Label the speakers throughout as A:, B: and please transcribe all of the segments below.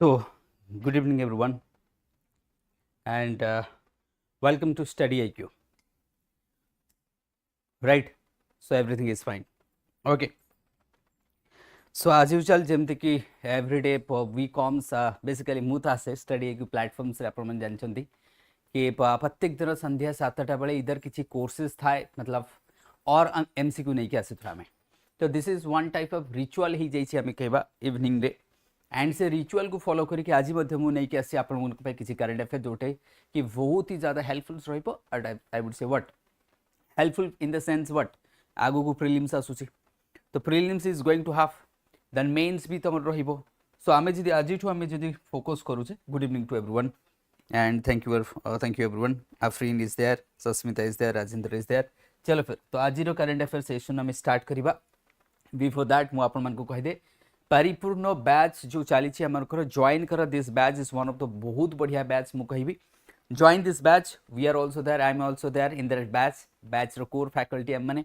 A: So, good evening, everyone, and welcome to StudyIQ. Right? So, everything is fine. Okay. So, as usual, ଯେମିତି କି everyday weekends basically ମୁଁ ତ ଆସେ StudyIQ ପ୍ଲାଟଫର୍ମରେ ଆପଣମାନେ ଜାଣିଛନ୍ତି कि प्रत्येक दिन संध्या 7टा बेले इधर किसी कोर्सेज थाए मतलब और MCQ नहीं कि आसी आमे तो this is one type of ritual ही जाइए आमे कहबा इवनिंग रे एंड से रिचुअल को फॉलो करके आज मध्य मु नहीं कि आसी आपण मन पे किसी करंट अफेयर जोटे कि बहुत ही ज्यादा हेल्पफुल रहइबो I would say what helpful in the sense what आगु को प्रीलिम्स आसुची तो prelims is going to have then mains भी तमर रहिबो सो आमे जदी आजिठु आमे जदी फोकस करूचे good evening to everyone and thank you everyone. Afreen is there, Sasmita is there, Rajendra is there. चलो फिर तो आज करंट अफेयर सेशन आम स्टार्ट करवा बिफोर दैट मुझे आपण को कहीदे परिपूर्ण बैच जो चली आमर जॉइन कर this batch is one of the बहुत बढ़िया बैच मुझे कहि join this batch we are also there I am also there in that batch रो कोर फैकल्टी आम मैंने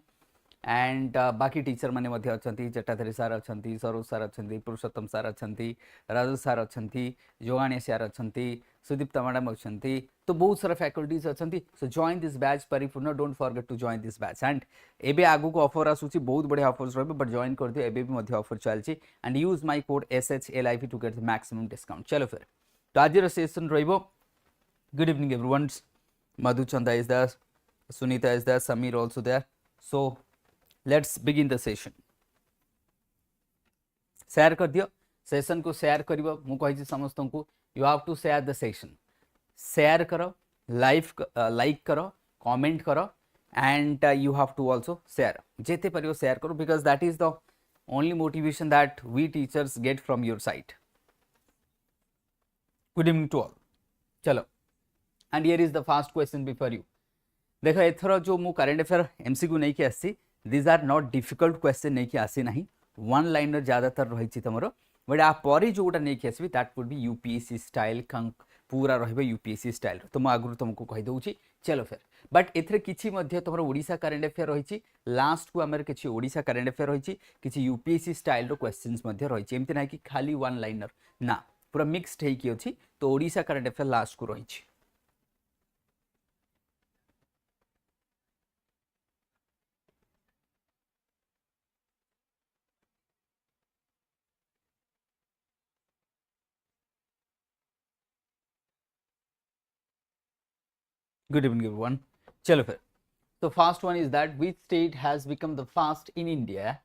A: एंड बाकी टीचर मैंने अच्छा जटाधारी सार अच्छा सरोज सार अच्छा पुरुषोत्तम सार अच्छा राजू सार अच्छा जोगाणी सार अच्छा सुदीप्ता मैडम अच्छा तो बहुत सारा फैकल्टीज अच्छा सो जॉइन दिस बैच परिपूर्ण don't forget to join this batch and एबे आगु को ऑफर आसूची बहुत बढ़िया ऑफर्स रहिबे बट जॉइन कर दियो एबे भी मध्य ऑफर चलची and use my code SHLIV to get the maximum discount चलो फिर तो आज सेशन रहिबो good evening everyone Madhu Chanda is there Sunita is there Sameer also there so let's begin the session share कर दियो सेशन को शेयर करिवो मु कहि समस्त को you have to share the session share करो लाइक करो कमेंट करो and you have to also share जेते परियो शेयर करो because that is the only motivation that we teachers get from your side good evening to all चलो and here is the first question before you देखो एथर जो मु current affair MCQ नहीं कि आसी this are not difficult question नहीं कि आसी नहीं वन लाइनर ज्यादातर रही तुम बट आपरी जोटा नहीं कि आसबि that would be UPSC style पूरा रही UPSC स्टाइल तो मुझे आगुरी तुमको कहीदे चलो फिर बट एथरे किछि मध्य तुम ओडिशा करंट अफेयर रही लास्ट को आमर किछि ओडिशा करंट अफेयर रही किछि UPSC स्टाइल रो क्वेश्चंस मध्य रही एमती ना कि खाली वन लाइनर ना पूरा मिक्सड होइकी अछि तो ओडिशा करंट अफेयर लास्ट को रही Good evening, everyone. Chalo fir. So first one is that which state has become the first in India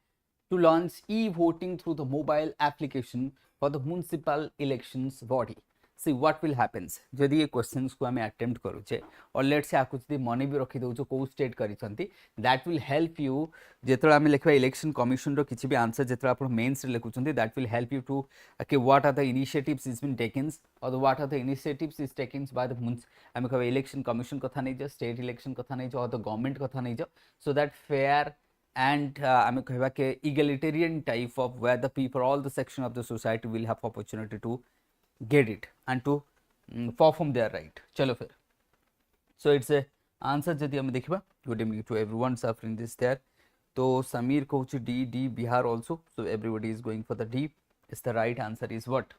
A: to launch e-voting through the mobile application for the municipal elections body. See what will happens जदि ये questions को हमें attempt करूचे और late से आकु जदि मने भी रखि दउचो को स्टेट करिसंती दैट विल हेल्प यू जेतरा हमें लिखबा इलेक्शन कमिशन रो किछि भी आंसर जेतरा आपण मेंस रे लिखुचंती that will help you to okay what are the initiatives is been taken or the what are the initiatives is taken by the हमें कहबा इलेक्शन कमिशन कथा नै जो स्टेट इलेक्शन कथा नै जो और द गवर्नमेंट कथा नै जो सो दैट फेयर and आमे कहबा के egalitarian type of where the people all the section of the society will have opportunity to get it and to perform their right chalo fir so it's a answer jodi hame dekhiba good evening to everyone suffering this there to Samir coach D Bihar also so everybody is going for the D is the right answer is what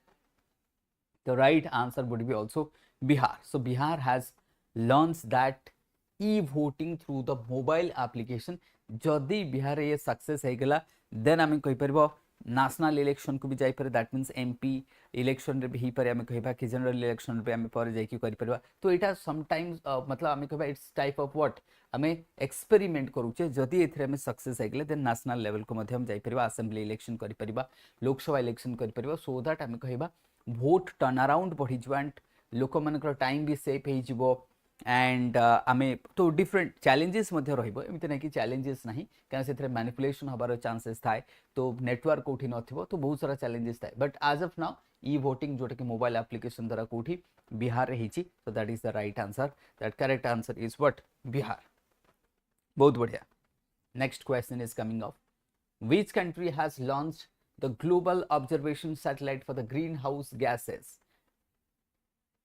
A: the right answer would be also Bihar so Bihar has launched that e-voting through the mobile application जदि बिहार ये success हो गला then आम कहीपर national election को भी जापर that means MP election रे भी ही पारे आम कहबा कि जनरल इलेक्शन पे आम पर जाई करि परबा तो एटा समटाइम्स मतलब आम कहबा इट्स टाइप ऑफ व्हाट आम एक्सपेरिमेंट करूचे जदि एथरे आम सक्सेस हो गले देन नेशनल लेवल को मध्य हम जाई परबा असेंबली इलेक्शन करि परबा लोकसभा इलेक्शन करि परबा सो दैट आम कहबा वोट टर्न अराउंड बढ़ी जो एंड लोक मानकर टाइम भी सेव हो जिवो एंड आमे तो डिफरेंट चैलेंजेस मध्य रहिबो एमिते नै कि चैलेंजेस नाही कारण सेथरे मैनिपुलेशन हबार चांसेस थाए तो नेटवर्क कोठी नथिबो तो बहुत सारा चैलेंजेस थाए but as of now e voting जोटा कि मोबाइल एप्लिकेशन द्वारा कोठी बिहार रे हिची so that is the right answer that correct answer is what Bihar बहुत बढ़िया next question is coming of which country has launched the global observation satellite for the green house gases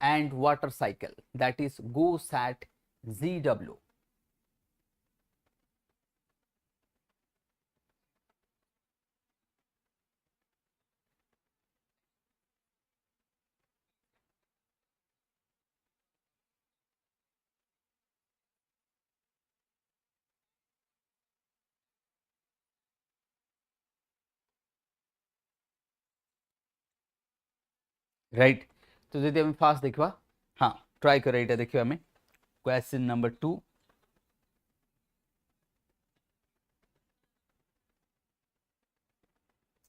A: and water cycle that is GoSat ZW right. तो जदि आम fast देखा, हाँ try कर यहाँ देखा आम क्वेश्चन नंबर 2।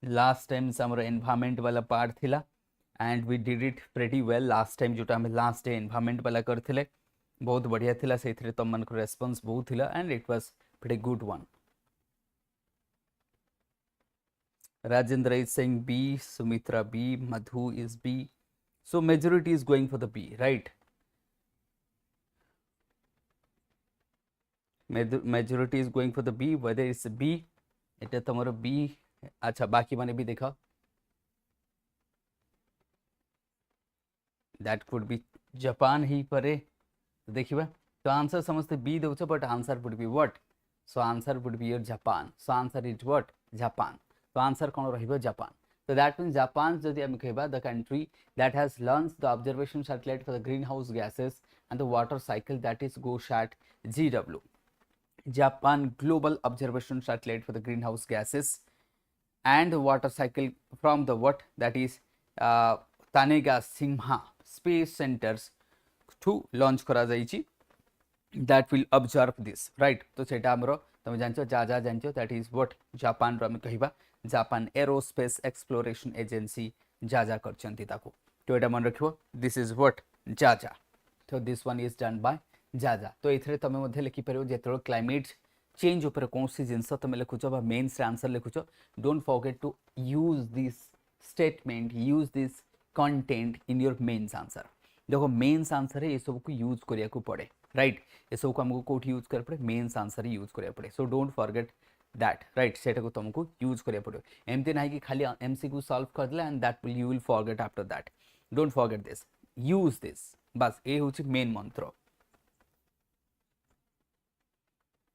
A: लास्ट टाइम आमर एनवायरनमेंट वाला पार्ट थिला and we did it pretty well last time, जोटा आम लास्ट डे एनवायरनमेंट वाला करथिले बहुत बढ़िया थिला, से तुम मन रेस्पॉन्स बहुत थिला and it was pretty good one. Rajendra is saying B, Sumitra B, Madhu is B. So majority is going for the B, right? Majority is going for the B, whether it's B, এটা তোমার B। আচ্ছা বাকি মানে भी देखा, that could be Japan ही परे। तो देखिए तो आंसर समझते B दउछ, but answer would be what? So answer would be your Japan. So answer is what? Japan. तो आंसर कौन रहिबो? Japan. So that means Japan जदि हम कहबा the country that has launched the observation satellite for the greenhouse gases and the water cycle, that is GOSAT GW, Japan Global Observation Satellite for the greenhouse gases and the water cycle from the what, that is Tanega Simha Space Centers to launch करा जाइछि, that will observe this, right? तो सेटा हमरो तुम जानछो जा जानछो, that is what Japan रो हम कहिबा Japan aerospace exploration agency जा करछंती ताको। तो एटा मन रखिबो, दिस इज व्हाट जा। तो this one is done by जा। तो एथरे तमे मध्ये लिखि परियो जेतरो क्लाइमेट चेंज ऊपर कौन सी जिनस तुम लिखुच बा मेन्स रे आंसर लिखुच, don't forget to use this statement, use this content in your mains answer. देखो मेन्स आंसर है ये सब को यूज करिया को पड़े, राइट? ये सब को हमको कोठी यूज कर पड़े, मेन्स आंसर यूज करिया पड़े। So don't forget that, right? सेटा को तुमको यूज करिया पड़ो, एमती नाही कि खाली एमसीक्यू सॉल्व कर देला and that will you will forget after that. Don't forget this, use this, बस ए होची मेन मंत्र।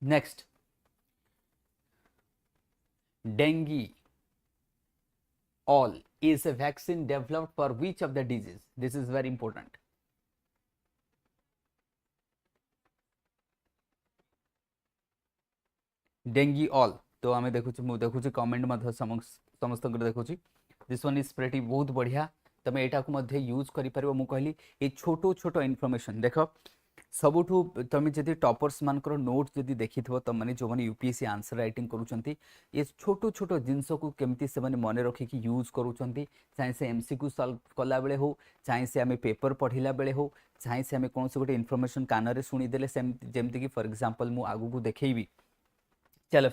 A: Next, dengue all is a vaccine developed for which of the disease? This is very important. dengue all तो आम देखुची comment मध्य समस्त देखुची, this one is pretty बहुत बढ़िया, तुम एटा को मध्य यूज करि परबो। मु कहली ए छोटो छोटो इनफॉरमेशन देख सबुठू तुम जदि टॉपर्स मानकर नोट जदि देखिथबो तुम माने जो माने यूपीएससी आंसर राइटिंग करूछंती, ये छोटो छोटो जिंस को केमती से माने मने रखि कि यूज करूछंती, चाहे से एमसीक्यू सॉल्व कला बेले हो, चाहे से हमें पेपर पढ़िला बेले हो, चाहे से हमें कौन से गोटे इनफॉरमेशन कान रे सुनी देले जेमती कि फॉर एग्जांपल मु आगु को देखैबी। चलो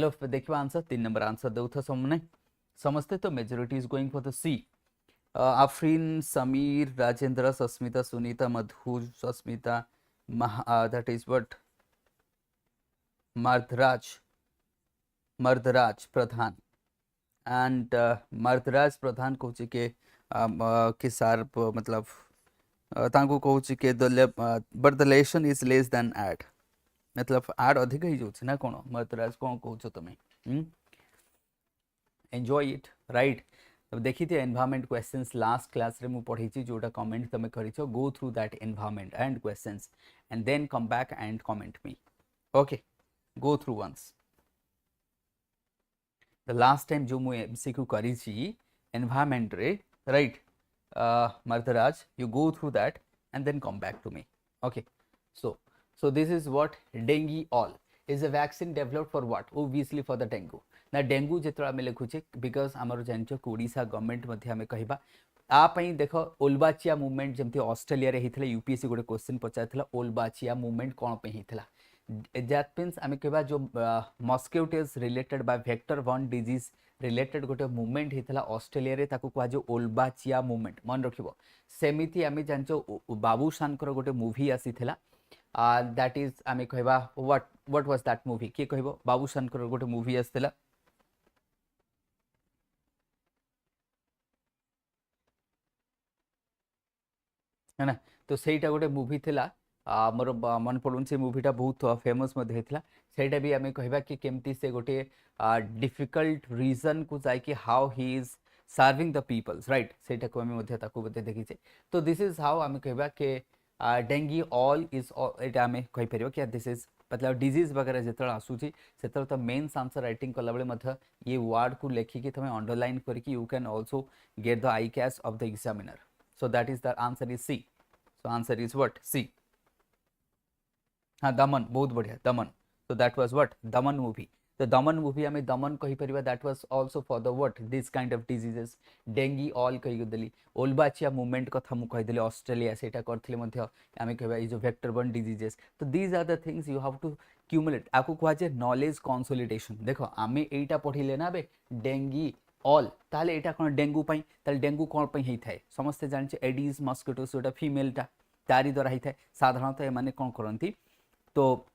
A: फिर देखिबा आंसर, 3 नंबर आंसर देउथ समने समझते। तो majority is going for the C. Afreen, Sameer, Rajendra, Sasmita, Sunita, Madhu, Sasmita, that is what Mardaraj Pradhan and Mardaraj Pradhan कहूँ कि सार मतलब तांको कहूँ कि but the lesson is less than add, मतलब एड अधिक ही जाउछ ना कोन? मर्दराज कौन कहूँ तुम्हें, एंजॉय इट, राइट? तो देखी थी एनवायरनमेंट क्वेश्चंस लास्ट क्लास रे मु पढ़ी जोटा कमेंट तुम करिछो, go through that environment and questions and then come back and comment me, okay? Go through once. The last time जो मु एमसीक्यू करिछि एनवायरनमेंट रे, right Mardaraj, you go through that and then come back to me, okay? So this is what dengue all is a vaccine developed for what? Obviously for the dengue. ना dengue जो आम लिखुचे because आमर जानच Odisha government मध्य आम कहबा आपई देख ओलबाचिया movement जमती Australia रे हिथला, UPSC गोटे क्वेश्चन पचारथिला ओलबाचिया मूवमेंट कोन पे हिथला, दैट मीन्स आम कहबा जो mosquitoes related by vector borne disease related गोटे मूवमेंट हिथला ऑस्ट्रेलिया रे, ताको कहा जो ओलबाचिया मूवमेंट, मन रखिबो। सेमिति आम जानच बाबूशानकर गोटे मूवी आसीथिला, दैट इज आम कहबा व्हाट वाज दैट मूवी, किए कहबो? बाबूशानकर गोटे मूवी आसीथिला, है ना? तो सहीटा गोटे मूवी थिला, मोर मन पड़ुन से मूवीटा बहुत फेमस होता, सहीटा भी आम कहबा कि केमती से गोटे डिफिकल्ट रीजन को जाकि how he is serving the peoples, right? सहीटा को आम देखीचे। तो दिस इज हाउ आम कहबा कि डेंगी ऑल इज एटा आम कहि परियो कि दिस इज मतलब डिजीज वगैरह जिते आसूची से तो मेन्स आंसर राइटिंग कला बेले ये वर्ड को लेखिकी तुम अंडरलाइन करके you can also get the eye catch of the examiner. So that is the answer is C. So answer is what C. हाँ दमन बहुत बढ़िया दमन. so that was what daman movie. the daman movie ame daman कहि परिबा that was also for the what this kind of diseases dengue all कहि देली. ओलबाचिया movement कथा मु कहि देली Australia सेटा करथिले मध्ये आमे कहबा ई जो वेक्टर बर्न डिजीजेस. तो these are the things you have to cumulate. आकु कहवा जे नॉलेज कंसोलिडेशन. देखो आमे एटा पढिले ना बे डेंगी ऑल ताले एटा कोन डेंगू पई ताले डेंगू कोन पई हेइ थाए समस्त जानि छे एडिस मस्किटोस जोटा फीमेल टा तारी द्वारा हेइ थाए. साधारणतः ए माने कोन करंती तो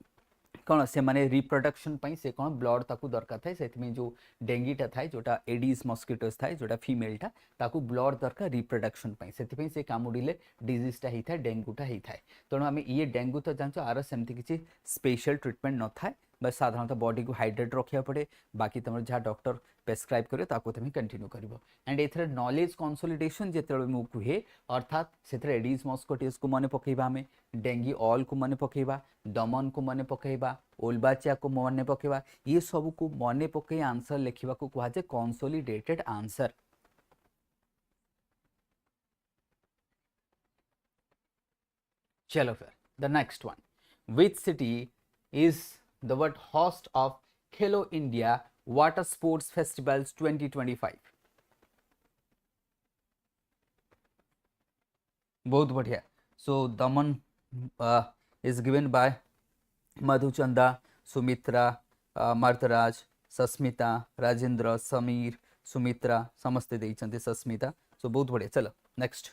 A: कौन से माने रिप्रोडक्शन पाई से कौन ब्लड ताकू दरकार थाए से जो डेंगीटा थाए जोटा एडिस मस्किटोस थाए जोटा फीमेलटा ताकू ब्लड दरकार रिप्रोडक्शन पाई से से कामुड़िले डिजीजटा ही थाए डेंगूटा ही थाए. तेणु आम ये डेंगू तो जानछ आर सेमती किसी स्पेशल ट्रिटमेंट न थाए बस साधारणतः बॉडी को हाइड्रेट रखा पड़े. बाकी तुम जहाँ डॉक्टर प्रेस्क्राइब करे ताको तुम कंटिन्यू कर. एंड एथरे नॉलेज कंसोलिडेशन जिते मु कहे अर्थात से एडिस मस्किटोस को मन पकेबा आमे डेंगी ऑल को मन पकेबा दमन को मन पकेबा ओलबाचिया को मन पकेबा ये सब को मन पकई आंसर लिखा को कहा जाए कंसोलिडेटेड आंसर. चलो फिर the next one. Which city is the word host of Khelo India Water Sports Festivals 2025. बहुत बढ़िया. So Daman is given by Madhuchanda, Sumitra, Martharaj, Sasmita, Rajendra, Samir, Sumitra समस्ते देइछन्ते सस्मिता. So बहुत बढ़िया. चलो next.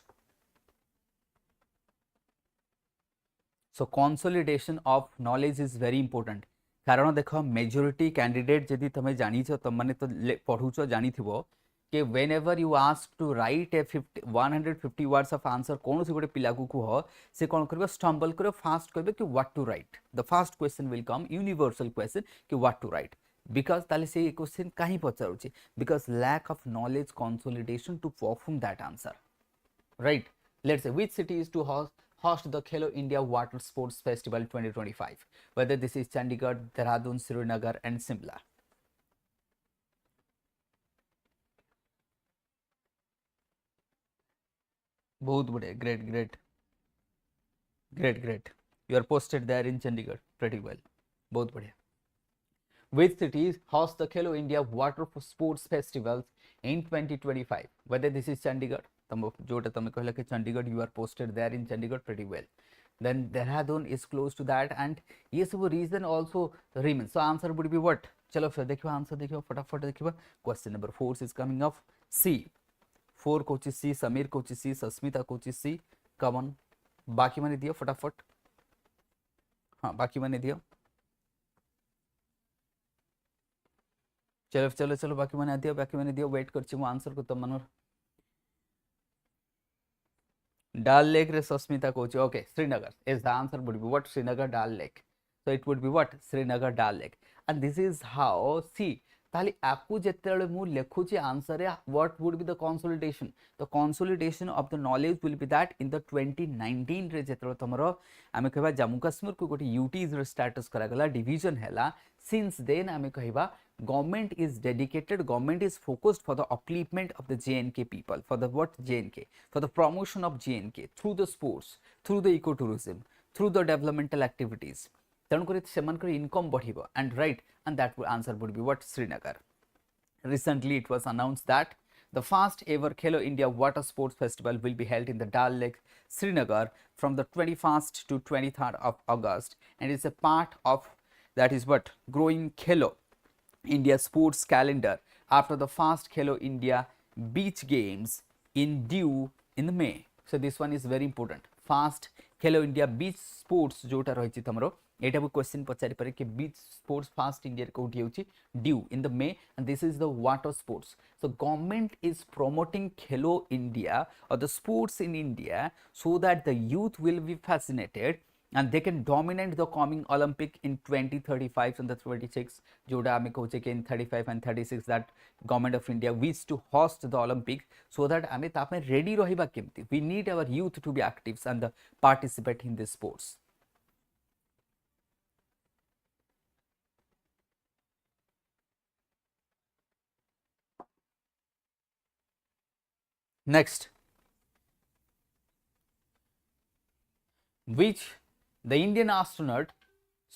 A: So consolidation of knowledge is very important. कारण देख majority candidate जदि तुम जानिछ तुम माने तो पढ़ुछ जानिथिबो कि whenever you ask to write a 150 words of answer कौन से गोटे पिला को कह से कौन करबो स्टम्बल करो फास्ट कहबे कि what to write. The first question will come universal question कि व्हाट टू राइट बिकॉज ताले से क्वेश्चन काहे पचारुछि because lack of knowledge consolidation to perform that answer right. Let's say which city is to host the Khelo India Water Sports Festival 2025, whether this is Chandigarh, Dehradun, Srinagar and Shimla. बहुत बढ़िया. great great great great. You are posted there in Chandigarh pretty well. बहुत बढ़िया. Which cities host the Khelo India Water Sports Festivals in 2025, whether this is Chandigarh तुम जोटा तुम कहला कि Chandigarh you are posted there in Chandigarh pretty well. Then Dehradun is close to that and ये सब region also remains. So answer would be what. चलो फिर देखियो आंसर देखियो फटाफट देखियो. Question number 4 is coming of C. 4 कोची सी, समीर कोची सी, सस्मिता कोची सी. कमन बाकी माने दियो फटाफट. हाँ बाकी माने दियो. चलो चलो चलो बाकी माने दियो बाकी माने दियो. वेट करछि मु आंसर को तुम मनर Dal Lake re Sasmita coach. Okay, Srinagar is the answer would be what? Srinagar Dal Lake. So it would be what? Srinagar Dal Lake. And this is how, see, ताली आपको जेतेबेले मु लेखुची answer है what would be the consolidation. The consolidation of the knowledge will be that in the 2019 रे जेतेबेले तमरो आमे कहबा जम्मू कश्मीर को गोटी UTs रे स्टेटस करा गला डिवीजन हैला. Since then आमे कहबा government is dedicated, government is focused for the upliftment of the JNK people, for the what JNK, for the promotion of JNK through the sports, through the ecotourism, through the developmental activities. तेणुकर सेमानकर income बढ़िबो and right, and that answer would be what? Srinagar. Recently it was announced that the first ever Khelo India Water Sports Festival will be held in the Dal Lake, Srinagar from the 21st to 23rd of August, and it's a part of that is what growing Khelo India sports calendar after the first Khelo India beach games in due in May. So this one is very important. First Khelo India beach sports जोटा रही तमरो एटा question पचारि पारे कि बीच sports fast India कोठी होची due in the may and this is the water sports. So government is promoting Khelo India और the sports in India so that the youth will be fascinated and they can dominate the coming Olympic in 2035 and the 26 जोड़ा आमे कहूचे कि in 35 and 36 that government of India wish to host the Olympic so that आमे तापमे ready रहिबा केमती. We need our youth to be active and participate in this sports. next, which the Indian astronaut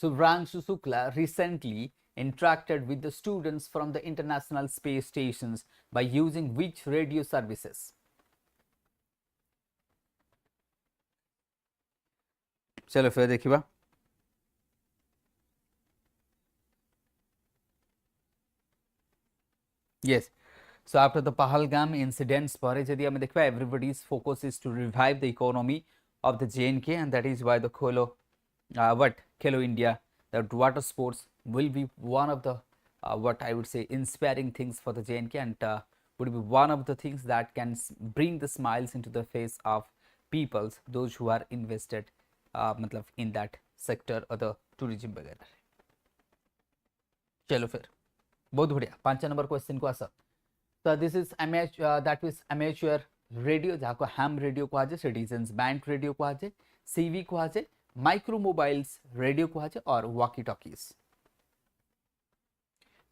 A: Subhranshu Shukla recently interacted with the students from the international space stations by using which radio services? चलो फिर देखिबा. Yes. So after the Pahalgam incidents, everybody's focus is to revive the economy of the JNK, and that is why the Khelo India, the water sports will be one of the what I would say inspiring things for the JNK, and would be one of the things that can bring the smiles into the face of peoples, those who are invested in that sector or the tourism वगैरह. चलो फिर बहुत बढ़िया 5 number question को आस. So this is that is amateur radio जाको ham radio को आजे, citizens band radio को आजे, CV को आजे, micro mobiles radio को आजे और walkie talkies.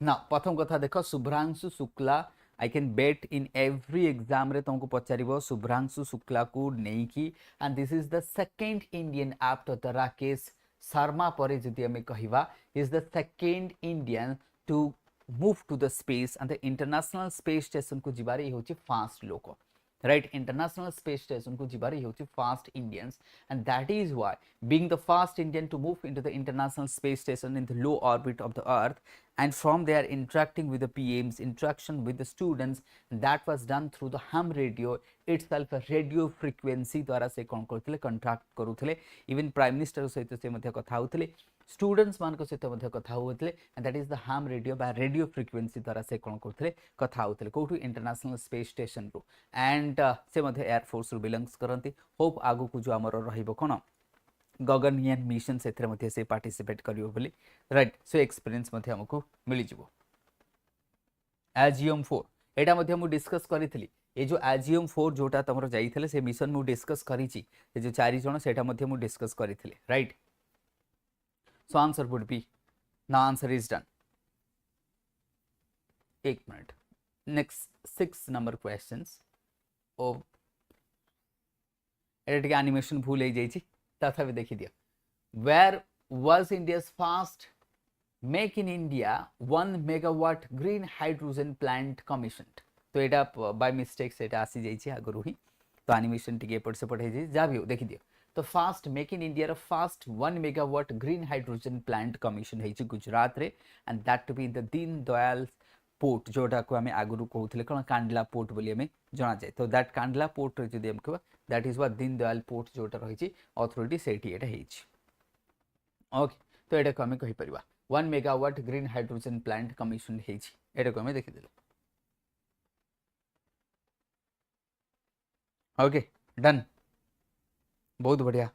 A: Now प्रथम कथा देखो Shubhranshu Shukla, I can bet in every exam रे तुमको पचारिबो शुभ्रांशु शुक्ला को नहीं की, and this is the second Indian after the Rakesh Sharma परे जदि हमें कहिबा is the second Indian to move to the space, and the international space station को जिबारे होची fast लोको, right? International space station को जिबारे होची fast Indians, and that is why being the first Indian to move into the international space station in the low orbit of the earth, and from there interacting with the PMs, interaction with the students, that was done through the ham radio itself, a radio frequency द्वारा से कौन करथिले contract करूथिले. Even prime minister सहित से मध्य कथा होथिले, students मान को सहित मध्य कथा होथिले, and that is the ham radio बा रेडियो फ्रिक्वेंसी द्वारा से कौन करथिले कथा होथिले कोठु इंटरनेशनल स्पेस स्टेशन रो, एंड से मध्य एयर फोर्स रो बिलोंग्स करंती. होप आगु को जो हमर रहिबो कोन गगनयान मिशन से मध्य से पार्टिसिपेट करियो बोली, राइट? सो एक्सपीरियंस मध्य हमको मिली जिवो. एजियम 4 एटा मध्य मु डिस्कस करिथली, ए जो एजियम 4 जोटा तमरो जाईथले से मिशन मु डिस्कस करिची, ए जो 4 जण सेटा मध्य मु डिस्कस करिथले, right? So answer would be, now answer is done. 1 minute. Next 6 number questions. ओ एटा एनिमेशन भूल हो जाईची, तथापि देखि दियो. Where was India's first make in India 1 megawatt green hydrogen plant commissioned? तो एटा बाय मिस्टेक से आसी जाईची आगरु ही, तो एनिमेशन टिके एपट से पठाई जाई जा भी हो देखि दियो. तो फास्ट मेक इन इंडिया रो first 1 megawatt green hydrogen plant commission हेची गुजरात रे, and that to be the Deen Dayal port, जोटा को हमें आगरु कहउथले कोन कांडला पोर्ट बोली हमें जाना जाए. तो दैट कांडला पोर्ट रे जदि हम कहबा that is what Deen Dayal port जोटा रहिची अथॉरिटी सेठी एटा हेची. ओके, तो एटा को हमें कहि परिबा 1 megawatt green hydrogen plant commission हेची, एटा को हमें देखि देलो. ओके डन, बहुत बढ़िया.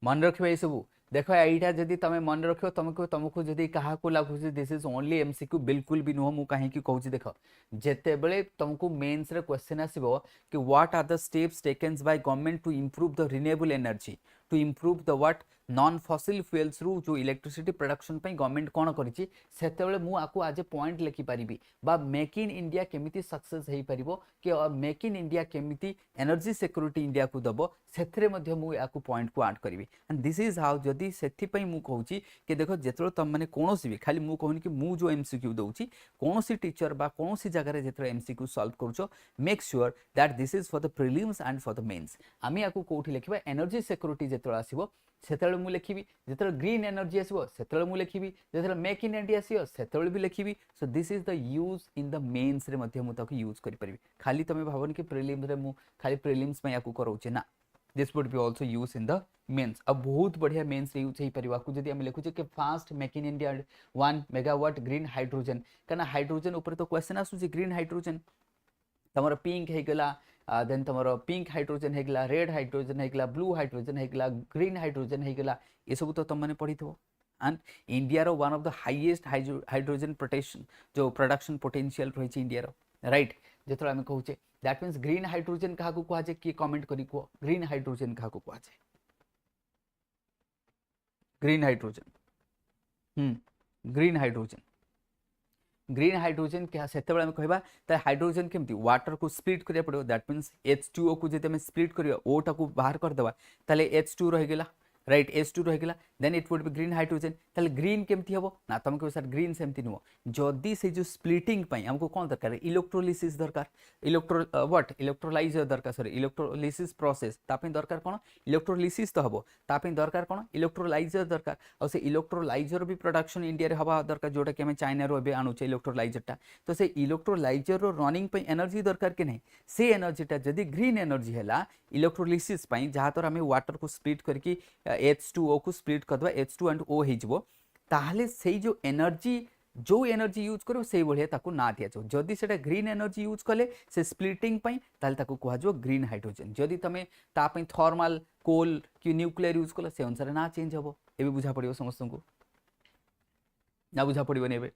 A: मन रखिबा ए सब. देखो एटा जदि तमे मन रखियो तुमको जदि कहा को लागुची दिस इज ओनली एमसीक्यू, बिल्कुल भी नुह. मु काहे की कहूची देखो, जेते बेले तुमको मेंस रे क्वेश्चन आसीबो कि what are the steps taken by government to improve the renewable energy, to improve the what non fossil fuels रु जो इलेक्ट्रिसिटी प्रोडक्शन पई गवर्नमेंट कोन करिछि, सेते बेले मु आको आज पॉइंट लिखि परिबी बा मेक इन इंडिया केमिति सक्सेस हेई परिबो कि मेक इन इंडिया केमिति एनर्जी सिक्योरिटी इंडिया को दबो, सेथरे मध्ये मु आको पॉइंट को ऐड करिवि. एंड दिस इज हाउ जदी सेथि पई मु कहूची कि देखो जेतरो तम माने कोनोसी भी खाली मु कहूनी कि मु जो एमसीक्यू दउची कोनोसी टीचर बा कोनोसी जगह रे जेतरो एमसीक्यू सॉल्व करछो, make sure that this is for the prelims and for the mains. आमी आको कोठी लिखिबा एनर्जी सिक्योरिटी जेतरो आसीबो सेतळे मु लिखिबी, जेतळे ग्रीन एनर्जी आसीबो सेतळे मु लिखिबी, जेतळे मेक इन इंडिया आसीबो सेतळे भी लिखिबी. So this is the use in the mains रे मध्ये मु ताको यूज करि परिबी. खाली तमे भाबन कि प्रीलिम्स रे मु खाली प्रीलिम्स में याकू करौचे ना, this would be also use in the mains. अब बहुत बढ़िया मेंस रे यूज हेई परिबा को जदी हम लिखुचे कि fast make in India 1 megawatt green hydrogen, कना हाइड्रोजन ऊपर तो क्वेश्चन आसुची ग्रीन हाइड्रोजन तमरो पिंक हे गेला, देन तमरो पिंक हाइड्रोजन हे गेला, रेड हाइड्रोजन हे गेला, ब्लू हाइड्रोजन हे गेला, ग्रीन हाइड्रोजन हे गेला, ये सब तो तुम माने पढ़िथो. एंड इंडिया रो one of the highest hydrogen protection जो प्रोडक्शन पोटेंशियल रही छि इंडिया रो, राइट? जेतरा हम कहूचे दैट मींस ग्रीन हाइड्रोजन कहा को कहजे कि कमेंट करी को ग्रीन हाइड्रोजन कहा को कहजे. Green hydrogen green hydrogen green hydrogen क्या सेतेबेले हम कहबा त हाइड्रोजन केमती वाटर को स्प्लिट करिया पड़ो, दैट मीन्स H2O को जदि हम स्प्लिट करिया O टा को बाहर कर देबा ताले H2 रह गेला, राइट H2 रह गेला, then it would be green hydrogen. ताले ग्रीन केमती हबो ना, तुम कह सर ग्रीन सेमती नुह, जदि से जो स्प्लिटिंग पई हमको कोन दरकार, इलेक्ट्रोलिसिस दरकार, व्हाट इलेक्ट्रोलाइजर दरकार, सॉरी इलेक्ट्रोलिसिस प्रोसेस तापे दरकार कोन, इलेक्ट्रोलिसिस तो हबो तापे दरकार कोन इलेक्ट्रोलाइजर दरकार, और से इलेक्ट्रोलाइजर भी प्रोडक्शन इंडिया रे हबा दरकार, जोटा कि हम चाइना रो एबे आनुचे इलेक्ट्रोलाइजर टा, तो से इलेक्ट्रोलाइजर रो रनिंग पे एनर्जी दरकार के नहीं, से एनर्जी टा जदि ग्रीन एनर्जी हैला इलेक्ट्रोलिसिस पई, जहाँ तर हमें वाटर को स्प्लिट करके H2O को स्प्लिट करदबा H2 एंड O हेजबो, ताहले सेई जो एनर्जी यूज करो से भलिया ताको ना दिया जाओ, जदि सेटा ग्रीन एनर्जी यूज कले से स्प्लिटिंग पई ताहले ताको कुहा जो ग्रीन हाइड्रोजन, जदि तमे ता पई थर्मल कोल कि न्यूक्लियर यूज कलो से अनुसार ना चेंज हबो। एबे बुझा पड़ियो समस्त को ना, बुझा पड़िबनी एबे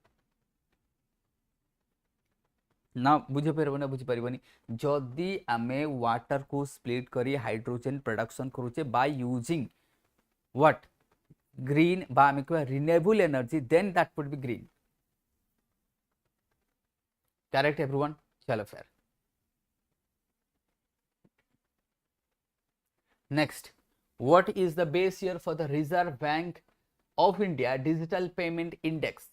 A: ना, बुझे पारबो ना, बुझी पारबनी, जदि आमे वाटर को स्प्लिट करी हाइड्रोजन प्रोडक्शन करूचे बाय यूजिंग व्हाट ग्रीन बा आमे कहबा renewable energy, then that would be green. Correct everyone, चलो फिर next, what is the base year for the Reserve Bank of India digital payment index?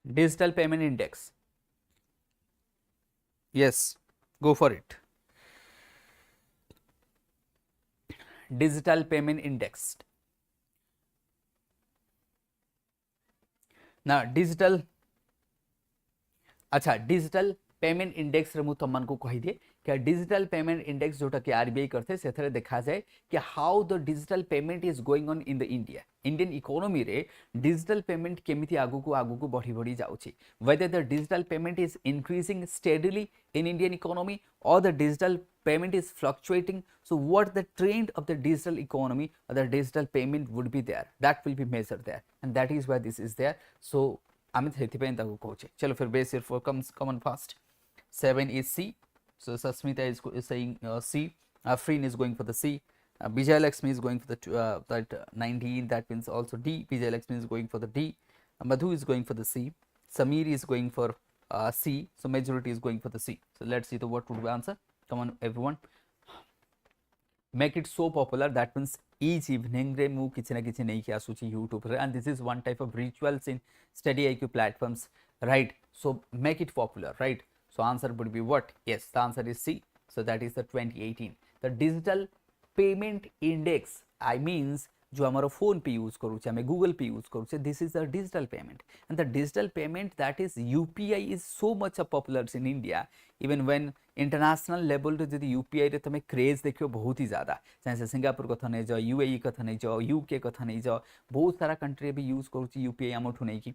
A: Digital payment index, yes, go for it. Digital payment index, ना digital, अच्छा digital payment index रे मु तमन को कहि दिए कि डिजिटल पेमेंट इंडेक्स जोटा कि आरबीआई करथे से देखा जाए कि how the digital payment is going on in the Indian economy रे डिजिटल पेमेंट केमिति आगु को बढ़ी बढ़ी जाउछि, whether the digital payment is increasing steadily in Indian economy or the digital payment is fluctuating. So what the trend of the digital economy or the digital payment would be there, that will be measured there, and that is why this is there. So amit hethi pen taku koche, chalo fir base here for comes common fast, 7 is C, so Sasmita is saying C, Afreen is going for the C, Vijay Lakshmi is going for the that 19, that means also D, Vijay Lakshmi is going for the D, Madhu is going for the C, Sameer is going for C, so majority is going for the C. So let's see the what would be answer. Come on everyone, make it so popular, that means each evening re mu kichi na kichi nei ki asuchi YouTube re, and this is one type of rituals in StudyIQ platforms, right? So make it popular, right? So answer would be what? Yes, the answer is C. So that is the 2018 the digital payment index, I means जो हमारा phone पे use करूचे, हमें Google पे use करूचे, this is the digital payment, and the digital payment that is UPI is so much popular in India, even when international level रे जदि UPI रे तमे क्रेज देखियो बहुत ही ज्यादा, चाहे सिंगापुर कथा नहीं जाओ, यूएई कथा नहीं जाओ, यूके कथा नहीं जाओ, बहुत सारा कंट्री भी यूज करूची यूपीआई आमठु नहीं की।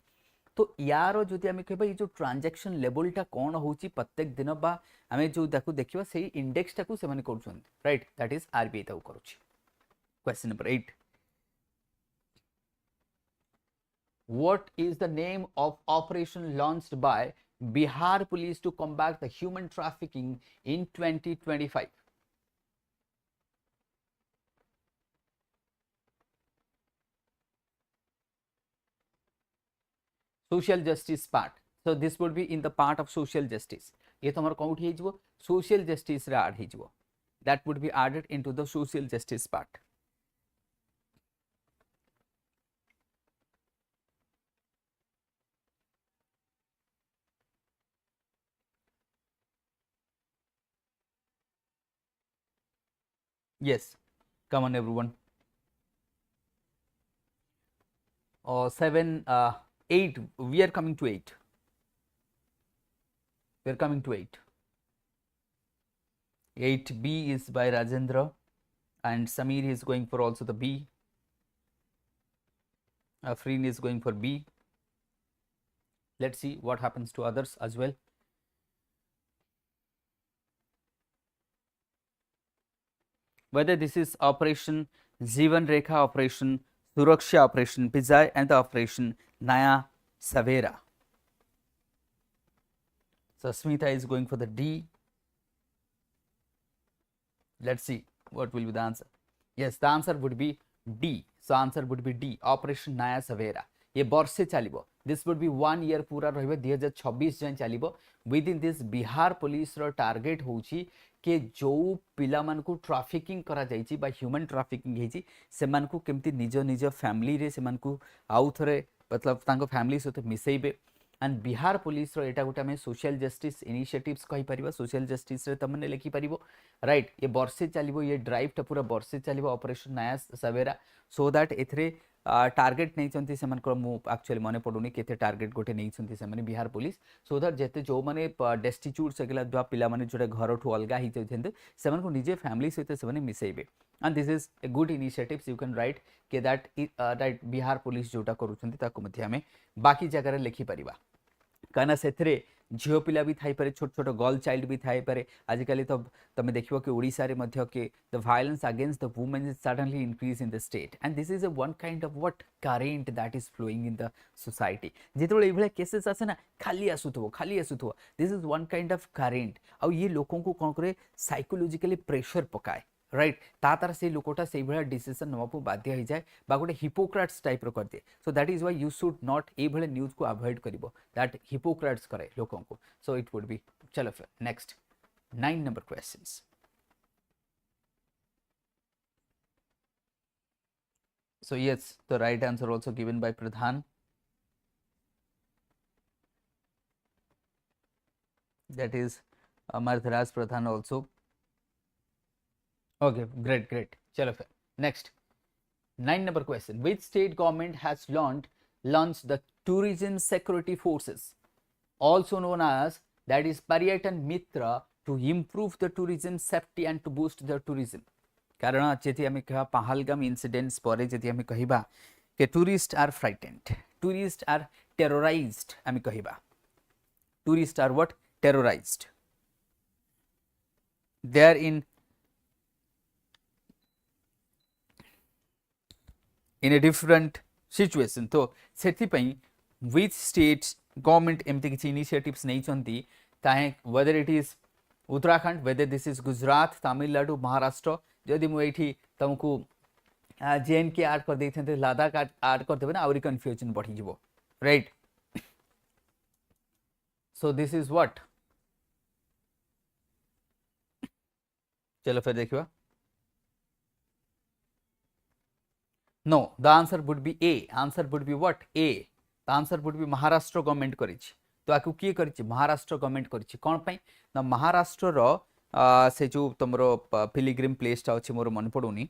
A: तो यार जदि आम कहबा ये जो ट्रांजैक्शन लेवलटा कौन होची प्रत्येक दिन बा आम जो देखिबा से इंडेक्सटा को से माने करूछन, राइट, दैट इज आरबीआई ताऊ करूची। Question number 8, what is the name of operation launched by Bihar Police to combat the human trafficking in 2025? Social justice part, so this would be in the part of social justice, ये तो हमर count हे जबो social justice रे add हे जबो, that would be added into the social justice part. Yes, come on everyone. 7, 8, we are coming to 8. We are coming to 8. 8B is by Rajendra, and Sameer is going for also the B. Afreen is going for B. Let's see what happens to others as well. Whether this is operation Jeevan Rekha, operation Suraksha, operation Vijay, and the operation Naya Savera. So Smita is going for the D. Let's see what will be the answer. Yes, the answer would be D. So answer would be D, operation Naya Savera. ये वर्षे चलिबो, this would be 1 year पूरा रहिबो 2026 जाय चलिबो। Within this Bihar police रो target होउची के जो पिला मान को ट्रैफिकिंग करा जायची बा ह्यूमन ट्रैफिकिंग हेची से मान को केमती निज निज फैमिली रे से मान को आउ थरे मतलब तांको फैमिली सहित मिसेइबे। एंड बिहार पुलिस रो एटा गोटे आम सोशल जस्टिस इनिशिएटिव्स कहि परिबा, सोशल जस्टिस रे तमने लिखि परिबो, राइट। ये वर्षे चलिबो, ये ड्राइव टा पूरा वर्षे चलिबो, operation Naya Savera. So that एथरे target नहीं चंती से मन को मु एक्चुअली माने पडुनी केते टार्गेट गोटे नहीं चंती से माने बिहार पुलिस। सो दैट जेते जो माने डेस्टिट्यूट सगला जो पिला माने जोटे घर ठु अलगा ही जंते से मन को निजे फैमिली सहित से माने मिसेइबे। And this is a good initiatives, you can write के दैट राइट बिहार पुलिस जोटा करूछंती ताको मध्ये हमें बाकी जगह रे लिखि परिबा। काना सेथरे झियो पिला भी थाई पारे, छोट छोट गर्ल चाइल्ड भी थाई पारे। आजिकली तो तमे देखिबो कि ओडिसा रे मध्य के the violence against the women is suddenly increase in the state and this is a one kind of what current that is flowing in the society. जेतबेले एभले केसेस आसे ना खाली आसुथबो, this is one kind of current. आ ये लोकों को कोन करे साइकोलॉजिकली प्रेशर पकाए, राइट। तार से लोकटा से भाया डिसीजन नवाको बाध्य हो जाए बा गोटे हिपोक्राट्स टाइप रो कर दिए। सो that is why you should not a भले न्यूज को अवॉइड करिवो दैट हिपोक्राट्स करे लोकों को। सो इट वुड बी, चलो फिर next 9 number questions. So yes, the right answer also given by Pradhan, that is Amartharas Pradhan also. Okay, great. चलो फिर next 9 number question. Which state government has launched the tourism security forces, also known as that is Paryatan Mitra, to improve the tourism safety and to boost the tourism? कारण जेति हमें कहा Pahalgam incidents पर जेति हमें कहिबा के tourist are frightened, tourist are terrorized, हमें कहिबा tourist are what terrorized, they are in a different situation। तो सेति पई which states government एमती किछि इनिशिएटिव्स नै चंती, ताहे whether it is Uttarakhand, whether this is Gujarat, Tamil Nadu, Maharashtra. जदि मु एठी तुमको जेएनके ऐड कर देथें लद्दाख ऐड कर देबे ना आउरी कंफ्यूजन बढ़ी जिवो, right. So this is what, चलो फिर देखिए। No, the answer would be A, answer would be what A, the answer would be Maharashtra government करिछि। तो आकु किए करिछि, महाराष्ट्र गवर्नमेंट करिछि। कोन पई ना महाराष्ट्र रो से जो तमरो पिलग्रिम प्लेस टा अछि मोर मन पडुनी,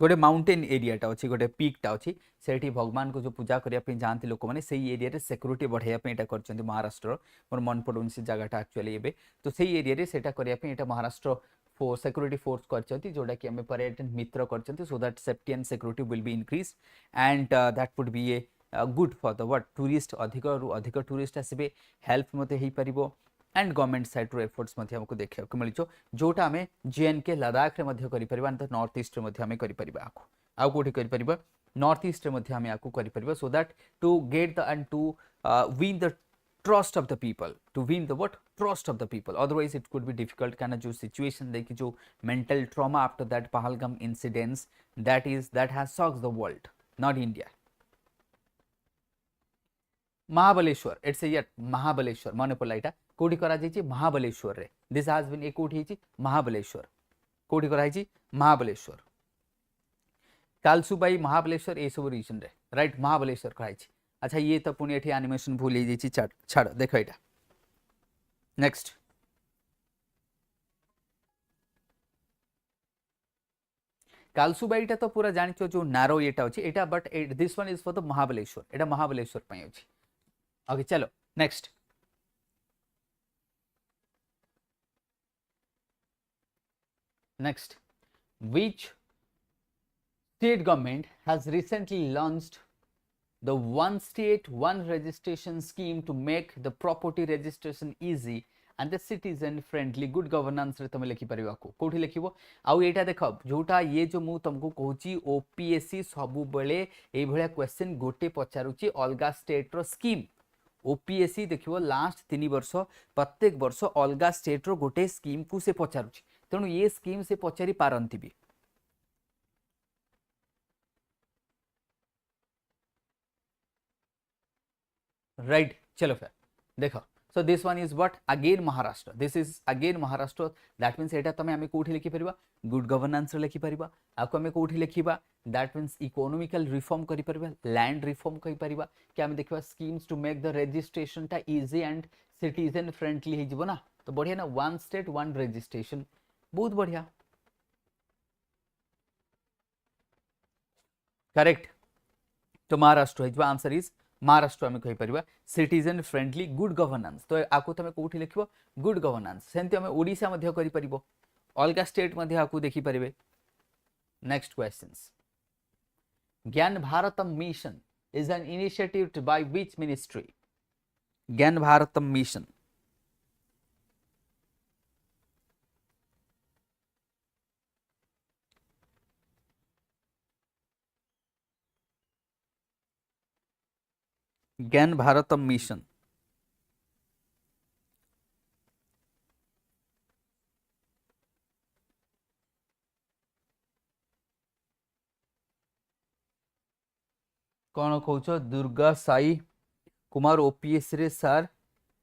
A: गोटे माउंटेन एरिया टा अछि, गोटे पीक टा अछि, सेठी भगवान को जो पूजा करिया पे जानते लोक माने सेही एरिया रे सिक्योरिटी बढ़ाइया पे एटा करचंती महाराष्ट्र। मोर मन पडुन से जगहटा एक्चुअली एबे तो सेही एरिया रे सेटा करिया पे एटा महाराष्ट्र फोर्स सिक्योरिटी फोर्स करचंती, जोडा कि हमें पर्यटन मित्र करचंती, so that safety and security will be increase and that would be a good for the what tourist. अधिक रु अधिक टूरिस्ट आसीबे, हेल्प मते हेई परिबो एंड गवर्नमेंट साइड रो एफर्ट्स मध्य हमको देखिया को मिलिचो, जोटा हमें जेएनके लद्दाख रे मध्य करि परिबा, तो नॉर्थ ईस्ट रे मध्य हमें करि परिबा, आको आउ कोठी करि परिबा नॉर्थ ईस्ट रे मध्य हमें आको करि परिबा। So that to get the end to win the trust of the people, to win the what trust of the people, otherwise it could be difficult. काना जो सिचुएशन देखि जो mental trauma after that Pahalgam incidents, that has shocked the world, not India. Mahabaleshwar, it's a Mahabaleshwar मन पड़ला एटा कोठी करा जायछि महाबलेश्वर रे, this has been a कोठी हिछि महाबलेश्वर, कोठी करा हिछि महाबलेश्वर, कालसुबाई महाबलेश्वर ए सब रीजन रे, राइट। महाबलेश्वर करा हिछि। अच्छा ये तो पुणी एठी एनिमेशन भूल ही जायछि, छाड़ देखो एटा नेक्स्ट। कालसुबाईटा तो पूरा जानिछो जो नारो एटा अछि एटा, but this one is for the Mahabaleshwar, एटा महाबलेश्वर पई अछि। ओके चलो next. Next, which state government has recently launched the one state one registration scheme to make the property registration easy and the citizen friendly? good governance रे तमे लिखि परिबा को कोठी लिखिबो। आउ एटा देखो जोटा ये जो मु तुमको कहूची ओपीएससी सबु बेले ए भलिया क्वेश्चन गोटे पचारुची अलगा स्टेट रो स्कीम। ओपीएससी देखिबो लास्ट 3 वर्ष प्रत्येक वर्ष अलगा स्टेट रो गोटे स्कीम को से पचारुची, तेणु ये स्कीम से पचारि पारंती भी राइट चलो फिर देखो so this one is what again Maharashtra, this is again Maharashtra, that means एटा तमे आमे कोठी लिखि परिबा गुड गवर्नेंस रे लिखि परिबा आको आमे कोठी लिखिबा that means इकोनॉमिकल रिफॉर्म करि परिबा लैंड रिफॉर्म करि परिबा कि आमे देखिबा schemes to make the registration टा इजी एंड सिटीजन फ्रेंडली हे जिवो ना तो बढ़िया ना वन स्टेट वन रजिस्ट्रेशन बहुत बढ़िया करेक्ट तो महाराष्ट्र है आंसर इज महाराष्ट्र आम कहीपर सिटीजन फ्रेंडली गुड गवर्नेंस तो आपको तुम कौटी लिख गुड गवर्नेंस सेमती आम ओडिशा अलग स्टेट आपको देखिपारे नेक्स्ट क्वेश्चंस ज्ञान Bharatam mission is an initiative by which ministry ज्ञान भारतम मिशन ज्ञान भारतम मिशन कौन कौच दुर्गा साई कुमार ओपीएस रे सार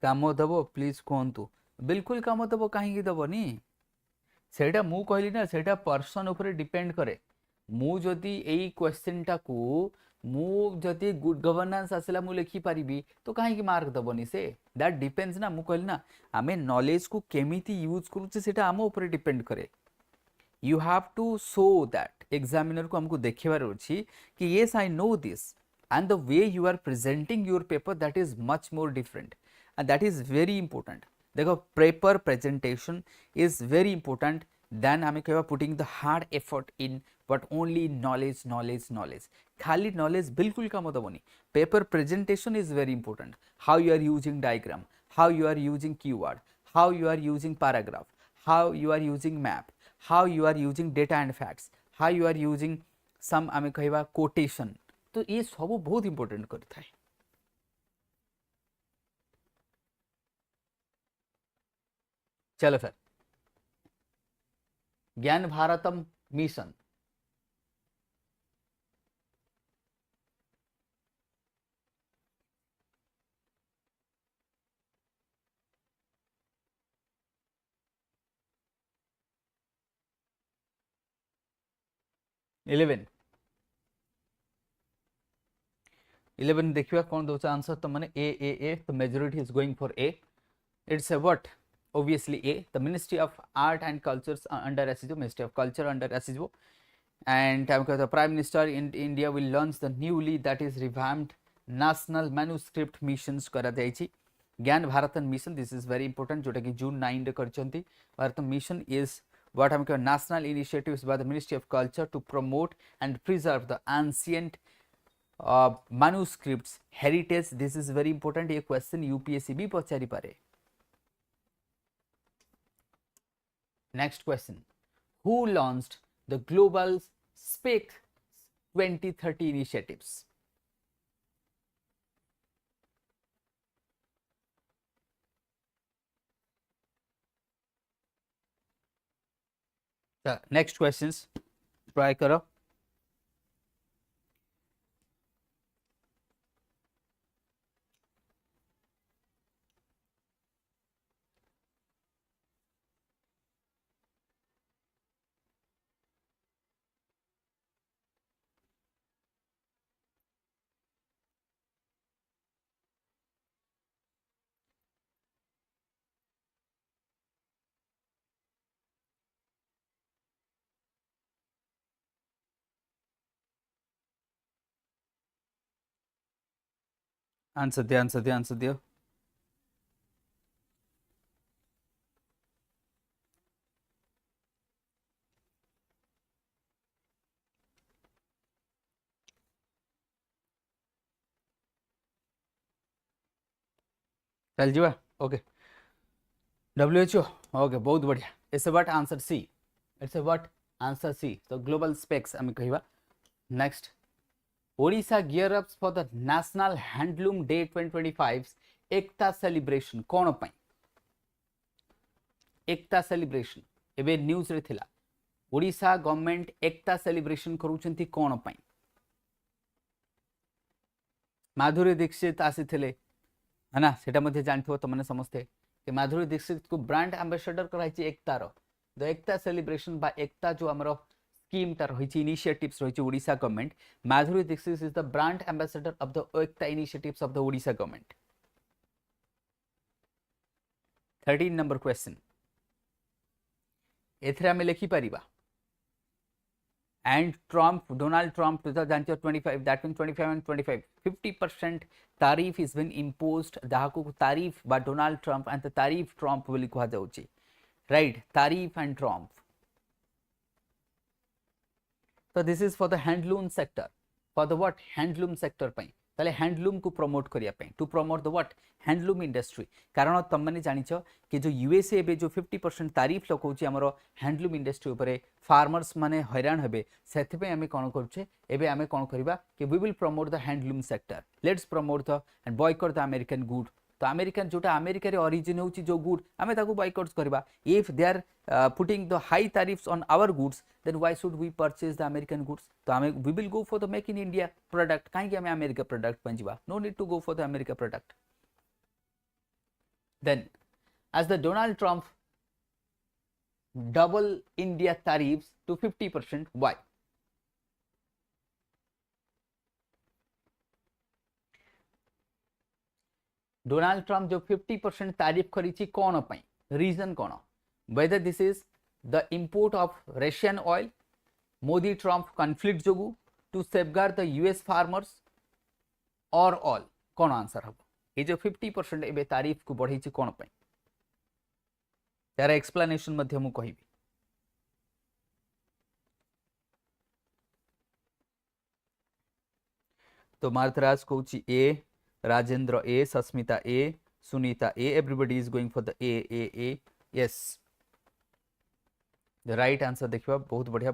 A: काम दब प्लीज कहतु बिल्कुल काम दब कहीं दबनी सेटा मु कहली ना सेटा पर्सन ऊपर डिपेंड करे मु जदि एई क्वेश्चन टा को मु जदि गुड गवर्नेंस आसला मु लिखि पारिबी तो कहीं मार्क दबनी से दैट डिपेंड्स ना मु कहली ना आमे नॉलेज को केमिति यूज करूचे सेटा आम ऊपर डिपेंड करे you have to show that examiner को हमको देखिबार अछि कि yes I know this and the way you are presenting your paper that is much more different and that is very important देखो paper presentation is very important than हमें कहवा putting the hard effort in but only knowledge खाली knowledge बिल्कुल काम दबनी paper presentation is very important how you are using diagram how you are using keyword how you are using paragraph how you are using map how you are using data and facts how you are using some हमें कहवा quotation तो ये सब बहुत important करता है चलो फिर ज्ञान भारतम मिशन इलेवन देखिए कौन दौर आंसर तो मैंने ए तो majority is going for a it's a what obviously A, the Ministry of Art and Cultures under SSO, Ministry of Culture under SSO, and the Prime Minister in India will launch the newly that is revamped National Manuscript Missions करा जायछि Gyan Bharatam mission this is very important जोटा कि June 9 रे करछंती Bharatam mission is what हम कह national initiatives by the ministry of culture to promote and preserve the ancient manuscripts heritage this is very important ये question UPSC भी पचारि पारे next question who launched the global SPEC 2030 initiatives next questions try करो answer दियो चल जीवा okay WHO okay बहुत बढ़िया it's what answer C it's what answer C तो ग्लोबल स्पेक्स हम कहवा next Odisha gear ups for the national handloom day 2025 Ekta celebration कौन पाई एकता सेलिब्रेशन एबे न्यूज रे थिला ओडिशा गवर्नमेंट एकता सेलिब्रेशन करूछंती कोन पई माधुरी दीक्षित आसीथिले है ना सेटा मध्ये जानथिबो त माने समस्ते कि माधुरी दीक्षित को ब्रांड एम्बेसडर कराइछि एकता रो द एकता सेलिब्रेशन बा एकता जो हमरो स्कीम ता रहिछि इनिशिएटिव्स रहिछि Odisha government Madhuri Dixit is the brand ambassador of the Ekta initiatives of the Odisha government 13 number question एथरे हमें लिखि परिबा and Trump, Donald Trump 2025, that means 25 and 25, 50% tariff is been imposed. Dahaku tariff by Donald Trump and the tariff Trump will kuha jauchi, right? Tariff and Trump. So this is for the handloom sector. For the what? Handloom sector pai. ताले handloom को promote करिया पे to promote the what handloom industry कारण तुम मैंने जानिछ कि जो USA बे जो 50% तारीफ लकौछि हमरो हैंडलूम इंडस्ट्री ऊपर फार्मर्स माने हैरान हेबे सेति पे हमें कोन करछे एबे हमें कोन करबा कि we will promote the handloom sector let's promote the and boycott the American good तो अमेरिकन जोटा अमेरिका रे ओरिजिन होछि जो गुड हमें ताको बॉयकॉट करबा if they are putting the high tariffs on our goods then why should we purchase the American goods तो हमें we will go for the make in India product काहे कि हमें अमेरिका प्रोडक्ट पंजवा no need to go for the America product then as the Donald Trump double India tariffs to 50% why Donald Trump जो 50% tariff करिछि कोन पई reason कोन whether this is the import of Russian oil Modi Trump conflict जोगु to safeguard the US farmers or all cone answer हबो ए जो 50% एबे तारीफ को बढ़ैछि कोन पई तार एक्सप्लेनेशन मध्ये मु कहिबी तो मार्थराज कहूछि ए Rajendra A, Sasmita A, Sunita A, everybody is going for the A. Yes. The right answer देखिबा बहुत बढ़िया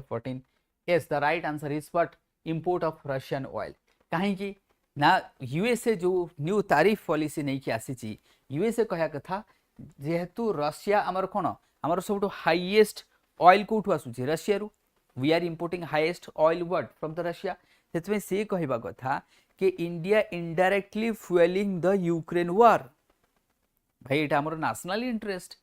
A: 14. Yes, the right answer is what import of Russian oil. काहे कि ना यूएसए जो न्यू तारीफ पॉलिसी नहीं कि आसीची यूएसए कहया कथा जेहेतु रशिया हमर कोन हमर सबटो हाईएस्ट ऑयल कोठु आसुची रशिया रु we are importing highest oil what from the Russia सेतमे से कहबा कथा कि India indirectly fueling the Ukraine war भाई एटा हमर नेशनल इंटरेस्ट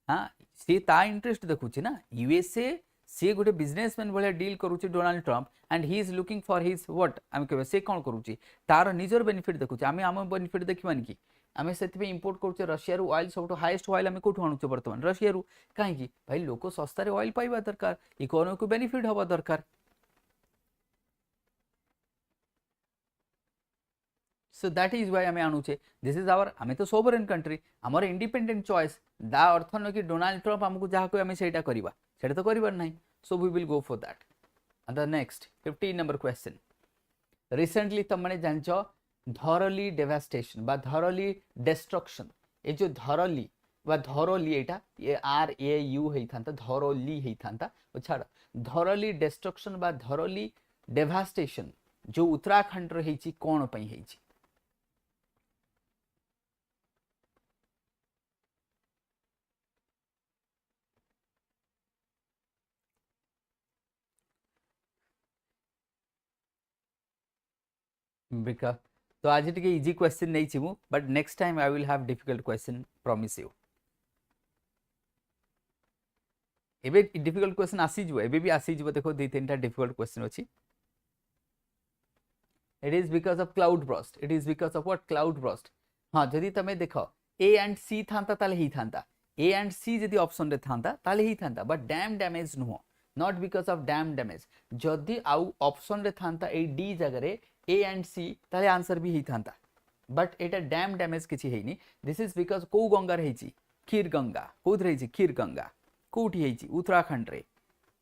A: हां से ता इंटरेस्ट देखुची ना यूएसए से गोटे बिजनेसमैन भले डील करूची Donald Trump and he is looking for his what आम कहबे से कोन करूची तार निजर बेनिफिट देखुची आम बेनिफिट देखिबान कि आम से इंपोर्ट करूचे रशिया रु ऑयल सब हाईएस्ट ऑयल आम कोठु आणुचे वर्तमान रशिया रु काहे कि भाई लोक सस्ता रे ऑयल पाइबा दरकार इकोनॉमी को बेनिफिट हबा दरकार so that is why आम आणुचे दिस इज आवर आम तो सोवरेन कंट्री आमर इंडिपेंडेंट चॉइस दा अर्थ न कि डोनाल्ड ट्रम्प हमको जहाँ कोई आम सेटा करबा सेटा तो करबार नाही so we will go for that and the next 15 number question recently तुम माने जानछो thoroughly devastation बा thoroughly destruction ए जो thoroughly बा thoroughly एटा ये RAU हेई थांता thoroughly हेई थांता ओ छाड़ thoroughly destruction बा thoroughly devastation जो उत्तराखंड रे हेई छि कोन पई हेई छि बिका तो आज टिके इजी क्वेश्चन नहीं छिमु but next time I will have difficult question promise you एबे डिफिकल्ट क्वेश्चन आसी जबो एबे भी आसी जबो देखो दे तीनटा डिफिकल्ट क्वेश्चन अछि it is because of cloud burst it is because of what cloud burst हां जदी तमे देखो ए एंड सी थांता ताले ही थांता ए एंड सी जदी ऑप्शन रे थांता ताले ही थांता but dam damage no not because of dam damage जदी आउ ऑप्शन रे थांता ए डी जगह रे ए एंड सी ताले आंसर भी ही थांता बट एटा डैम डैमेज किछि हेनी दिस इज बिकॉज को गंगा रहिछि खीर गंगा कोद रहिछि खीर गंगा कोठी हेछि उत्तराखंड रे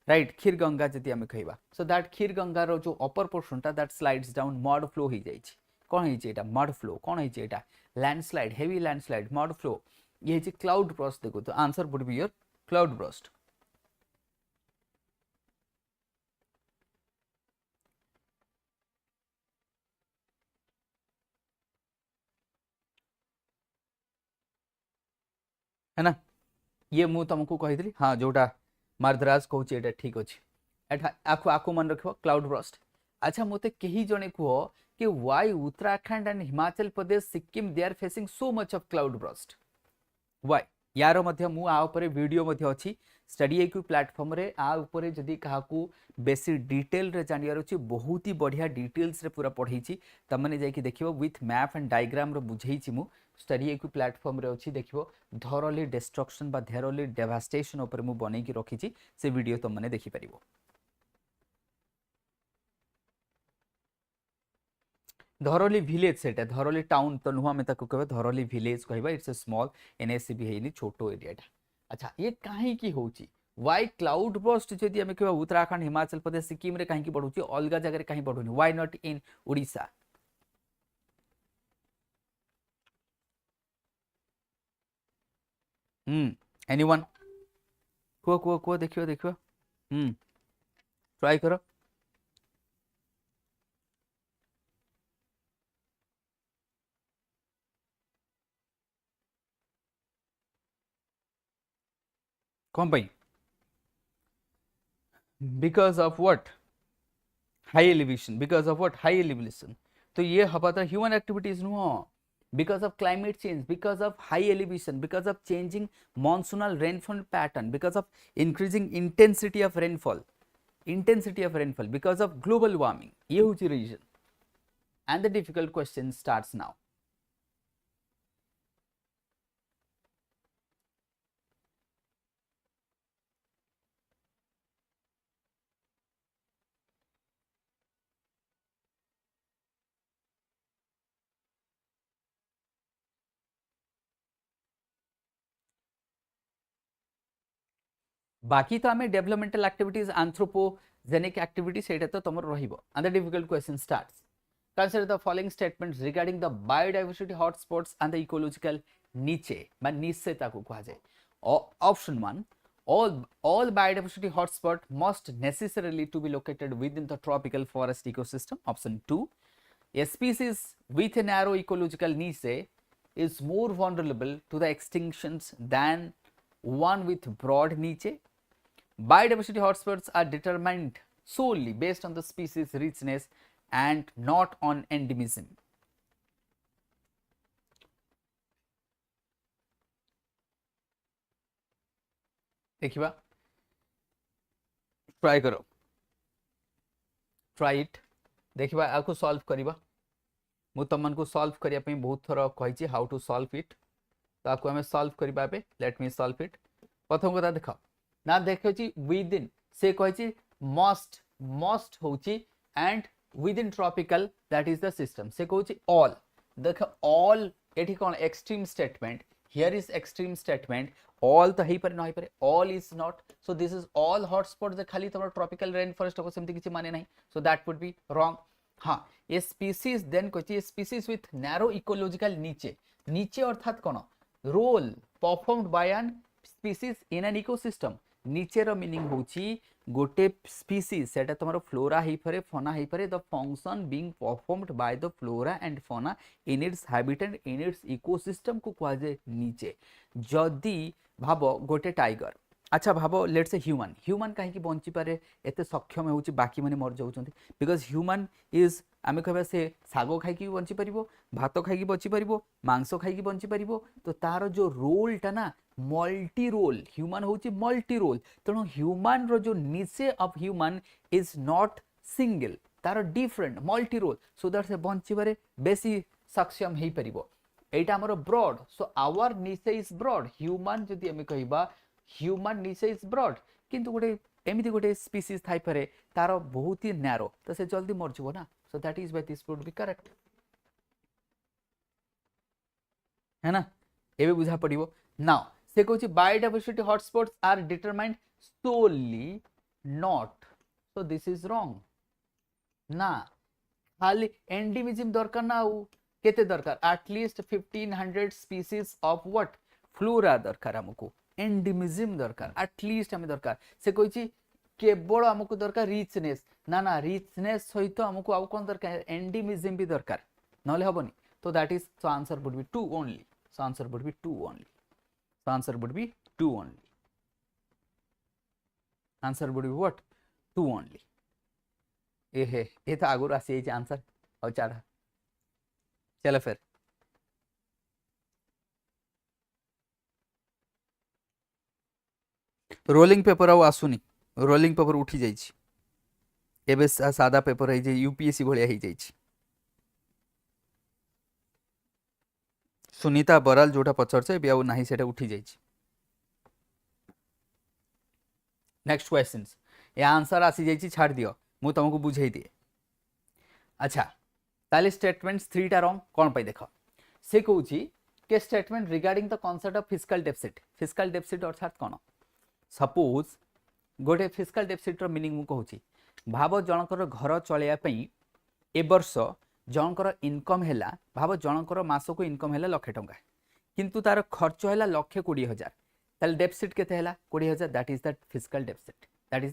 A: राइट खीर गंगा जति हम कहबा सो दैट खीर गंगा रो जो अपर पोर्शन ता that slides down mud flow ही जाइछि कोन हेछि एटा मड फ्लो कोन हेछि एटा landslide heavy landslide mud flow ये हेछि क्लाउड बर्स्ट देखो तो answer would be your cloud burst है ना ये मु तुमको कही हाँ जोटा मार्दराज कहूँ एटा ठीक अच्छे आखु आखु मन रख क्लाउड बर्स्ट। अच्छा मते कही जने कह कि why Uttarakhand and Himachal Pradesh Sikkim they are facing so much of cloud burst why यार मध्य मु आ ऊपर वीडियो मध्य अछि स्टडी आईक्यू प्लेटफॉर्म रे आ ऊपर जदी काहाकू बेसी डिटेल रे जानियार अछि बहुत ही बढ़िया डिटेल्स रे पूरा पढ़ी छी तमने जाई कि देखिबो विथ मैप एंड डायग्राम रे बुझेई छी मु स्टडी आईक्यू प्लेटफॉर्म रे अछि देखिबो थॉरोली डिस्ट्रक्शन बा थॉरोली डेवास्टेशन ऊपर मु बनै कि रखी छी से वीडियो तमने देखि परिबो। धरोली विलेज सेटा धरोली टाउन तो नुह आम कहबे धरोली विलेज कहबा इट्स अ स्मॉल एनएससी भी हेनी छोटो एरियाटा। अच्छा ये कहीं की होची वाई क्लाउड बर्स्ट जदि आम कहबा उत्तराखंड हिमाचल प्रदेश सिक्किम रे कहीं बढ़ुची अलग जगह कहीं बढ़ुनी why not in Odisha. Anyone कुह कुह कुह देखियो देखियो ट्राई करो कौन पाई because of what high elevation because of what high elevation तो ये हवा था ह्यूमन एक्टिविटीज नुह because of climate change, because of high elevation, because of changing monsoonal rainfall pattern, because of increasing intensity of rainfall, because of global warming ये होची reason and the difficult question starts now। बाकी तो आम developmental activities anthropogenic activity सेटा तो तुम रहिबो and the difficult question starts. Consider the following statements regarding the biodiversity hotspots and the ecological नीचे बा निचे ताको कहा जाए। Option 1 all biodiversity hotspot must necessarily to be located within the tropical forest ecosystem। Option 2 a species with a narrow ecological niche is more vulnerable to the extinctions than one with broad niche। Biodiversity hotspots are determined solely based on the species richness and not on endemism। देखिबा try करो try it देखिबा आको solve करिबा मु तमन को solve करिया पे बहुत थोड़ा कहि हाउ टू सॉल्व इट तो आको हमें सॉल्व करिबा पे लेट मी सॉल्व इट। प्रथम कथा देखो ना देखो विद इन से कहि मस्ट मस्ट होची and within tropical that is the system से कहूची ऑल देखो ऑल एठी कोन extreme statement here is extreme statement all तो हेई पारे न हेई पारे all is not so this is all hotspot जे खाली तमर ट्रॉपिकल रेन फॉरेस्ट को सेमति किछि माने नाही so that would be wrong. हाँ ये स्पीसीज देन कहछि species with narrow ecological niche niche अर्थात कोन role performed by an species in an ecosystem niche रो मीनिंग होची गोटे स्पीसीज सेटा तमरो फ्लोरा हेई पारे फॉना हेई पारे the function being performed by the flora and fauna in its habitat in its ecosystem को कहा जाए नीचे। जदि भाबो गोटे टाइगर अच्छा भाबो लेट्स से ह्यूमन ह्यूमन कहीं की बंची पारे एते सक्षम होउची बाकी माने मर जाउचंती बिकॉज ह्यूमन इज आमे कहबा से सागो खाई की बंची परिबो भात खाई की बंची परिबो मांस खाई की बंची परिबो तो तार जो रोल टा ना मल्टी रोल ह्यूमन होउची मल्टी रोल तेणु ह्यूमन रो जो niche of human is not single तार different multi role so that से बंची बारे बेसी सक्षम हेई परिबो एटा हमर broad so our niche is broad human जदि हम कहबा ह्यूमन निचे इज ब्रॉड किंतु गोटे एमिति गोटे स्पीसीज थाई पारे तार बहुत ही नैरो तो से जल्दी मर जबो ना so that is why this would be correct है ना एबे बुझा पड़िबो। नाउ से कहूची biodiversity hotspots are determined solely not so this is wrong ना खाली एंडेमिज्म दरकार ना केते दरकार at least 1500 species of what flora दरकार हमको एंडेमिज्म दरकार एटलीस्ट हमें दरकार से कहूची केवल हमको दरकार रिचनेस ना ना रिचनेस सहित हमको आउ कोन दरकार एंडेमिज्म भी दरकार नले हबनी तो that is so answer would B 2 only so answer would B 2 only So answer would be 2 only. Answer would be what? 2 only. ये तो आगुर आसी जाइए आंसर और चाड़ा चलो फिर रोलिंग पेपर आउ आसुनी रोलिंग पेपर उठी जाइए एबे सादा पेपर है यूपीएससी भाया हो जाइए सुनीता बराल जोटा पचारे भी ना से उठी जाइए नेक्स्ट क्वेश्चन या आंसर आसी जाइए छाड़ दियो मु तुमको बुझे दिए अच्छा ताले स्टेटमेंट्स 3टा रॉन्ग कौन पाई देख से कहूँ के statement regarding the concept of fiscal deficit अर्थात कौन सपोज गोटे फिस्कल डेफिसिट रो मीनिंग मु कहूँ भाव जनकर घर चलैया ए वर्ष जनकर इनकम हैला भाव जनकर मासको इनकम हैला 1,00,000 टंका किंतु तार खर्च हैला 1,20,000 ताल डेफिसिट केते हैला 20,000 that is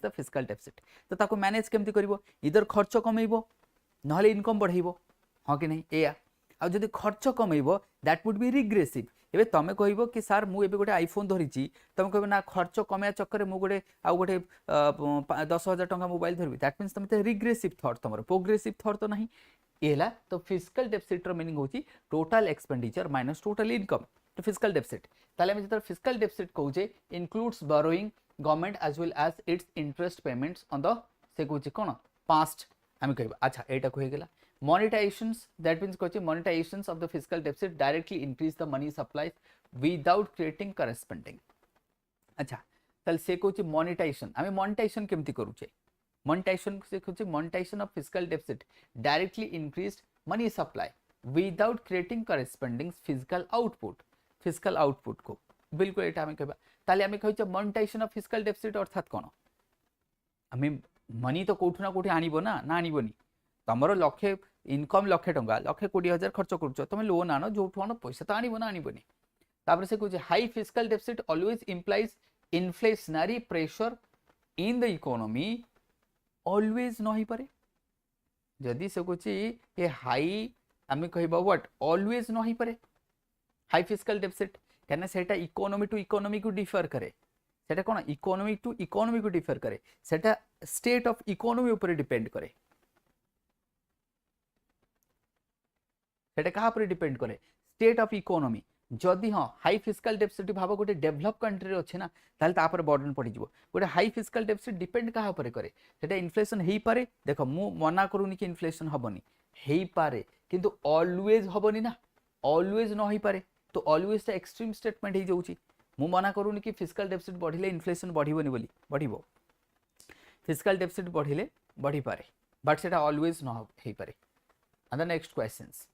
A: the fiscal deficit तो ताको मैनेज केमती करिवो इधर खर्च कमेइबो नहले इनकम बढ़ाइबो हाँ कि नहीं एया आ जदि खर्च कमेइबो दैट वुड बी रिग्रेसिव एबे तमे कहइबो कि सर मु एबे गोटे आईफोन धरिची तमे कहबो ना खर्च कमेया चक्कर मु गोटे आ गोटे 10,000 टंका मोबाइल धरबी दैट मीन्स तमे रिग्रेसिव थॉट तमरो प्रोग्रेसिव थॉट तो नहीं एला तो फिस्कल डेफिसिट रो मीनिंग होची total expenditure minus total income तो फिस्कल डेफिसिट ताले हम जतर फिस्कल डेफिसिट कहूजे includes borrowing government as well as its interest payments on the से कहूचे कोन पास्ट आम कह अच्छा एटा कहीगला monetizations that means कहचे monetizations of the fiscal deficit directly increase the money supply without creating corresponding अच्छा तल से कहचे monetization आमे monetization केमती करूचे monetization से कहचे monetization of fiscal deficit directly increased money supply without creating corresponding fiscal output को बिल्कुल एटा आमे कहबा ताले आमे कहचे monetization of fiscal deficit अर्थात कोन आमे मनी तो कोठना कोठी आनिबो ना आनिबोनी तमरो लक्षे इनकम 1,00,000 टंका 1,20,000 खर्च करूछ तुम लोन आनो जोठु आनो पैसा तो आनिबो ना आनिबोनी तापर से कहूचे high fiscal deficit always implies inflationary pressure in the economy always नहीं पारे जदी से कहूचे ये हाई आमे कहबा व्हाट ऑलवेज नहीं पारे हाई फिस्कल डेफिसिट कहना सेटा इकोनॉमी टू इकोनॉमी को डिफर करे सेटा कोन इकोनॉमी टू इकोनॉमी को डिफर करे सेटा स्टेट ऑफ इकोनॉमी ऊपर डिपेंड करे सेटा कहा पर डिपेंड करे स्टेट ऑफ इकोनॉमी जदि हाँ हाई फिस्कल डेफिसिट भाव गोटे डेवलप कंट्री अच्छे ना ताले तापर बर्डन पड़ जाव गोटे हाई फिस्कल डेफिसिट डिपेंड कहा पर करे सेटा इन्फ्लेशन हेई पारे देख मु मना करूनी कि इन्फ्लेशन हबनी हेई पारे किंतु ऑलवेज हबनी ना ऑलवेज न हेई पारे तो ऑलवेज ता एक्सट्रीम स्टेटमेंट हे जाउची मु मना करूनी कि फिस्कल डेफिसिट बढ़िले इन्फ्लेशन बढ़िबोनी बोली बढ़िबो फिस्कल डेफिसिट बढ़िले बढ़ी पारे बट सेटा ऑलवेज न हेई पारे and the next questions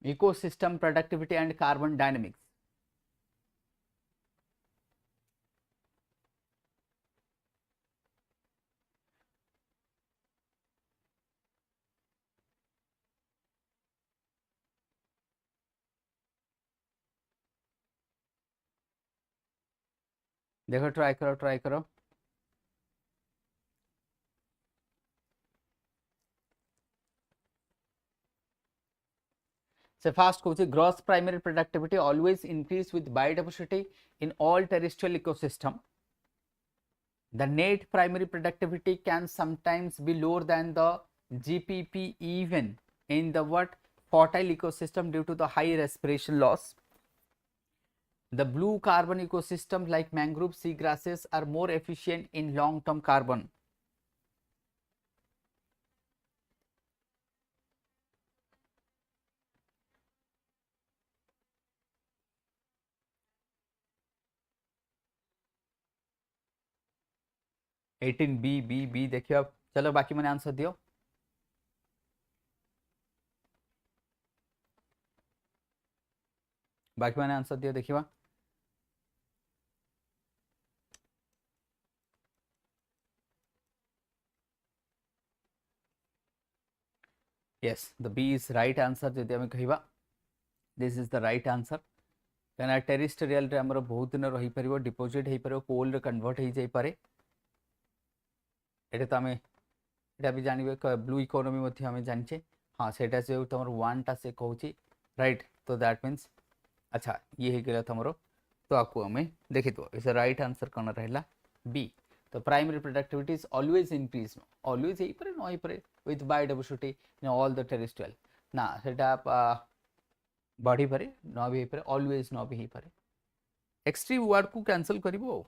A: ecosystem productivity and carbon dynamics देखो ट्राई करो So fast coach gross primary productivity always increase with biodiversity in all terrestrial ecosystem. The net primary productivity can sometimes be lower than the GPP even in the what fertile ecosystem due to the high respiration loss. The blue carbon ecosystem like mangrove seagrasses are more efficient in long term carbon. बी देखिए अब चलो बाकी मैंने answer दियो बाकी मैंने answer दियो देखिए yes the B is right answer जदि आम कहवा this is the right answer कहना टेरिस्टेरियल रे हमर बहुत दिन रही परिबो डिपॉजिट हेई परिबो कोल रे कन्वर्ट हेई जाई पारे एटा तो आम एटा भी जानबे ब्लू इकोनॉमी मध्ये हमें जानचे हाँ सेटा से तमर वन टा से कहूची राइट तो दैट मीन्स अच्छा ये हे गेला तमरो तो आपको हमें देखि तो इज राइट आंसर कौन रहला बी तो primary productivity is always increase always हे परे नय परे with biodiversity in all the terrestrial ना सेटा बढ़ी पारे न भी पारे ऑलवेज न भी पारे एक्सट्रीम वर्ड को कैंसिल करिवो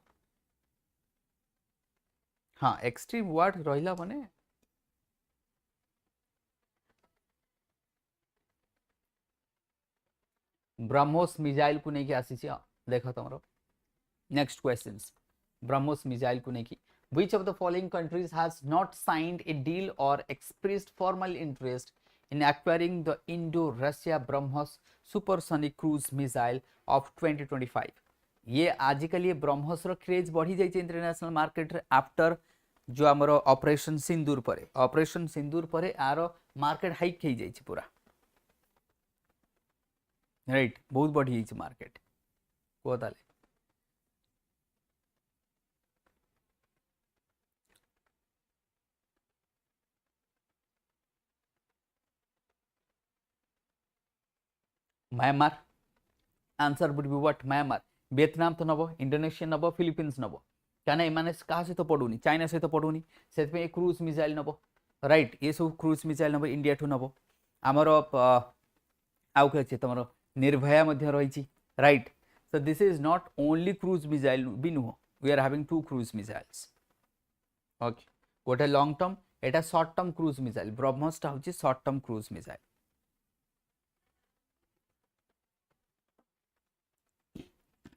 A: हाँ एक्सट्रीम वर्ड रहिला माने ब्रह्मोस मिसाइल को नहीं आसी देख तुम नेक्स्ट क्वेश्चंस ब्रह्मोस मिसाइल को नहीं which of the following countries has not signed a deal or expressed formal interest in acquiring the Indo-Russia BrahMos supersonic cruise missile of 2025 ये आजिकल ये ब्रह्मोस रो क्रेज बढ़ी जाइए इंटरनेशनल मार्केट रे आफ्टर जो आमर ऑपरेशन सिंदूर परे आर मार्केट हाइक हो जाइए पूरा राइट बहुत बढ़ी जाइए मार्केट को ताले Myanmar answer would be what Myanmar Vietnam तो नब इंडोनेशिया नब फिलिपिन्स नब क्या एमाने क्या सहित पड़ूनी चाइना सहित पड़ूनी से क्रूज मिसाइल नब राइट ये सब क्रूज मिसाइल नब इंडिया ठू नब आमर आउ कि अच्छे तुम निर्भया रही right so this is not only cruise missile भी नुह we are having two cruise missiles okay गोटे लॉन्ग टर्म एटा शॉर्ट टर्म क्रूज मिसाइल ब्रह्मोसटा हूँ शॉर्ट टर्म क्रूज मिसाइल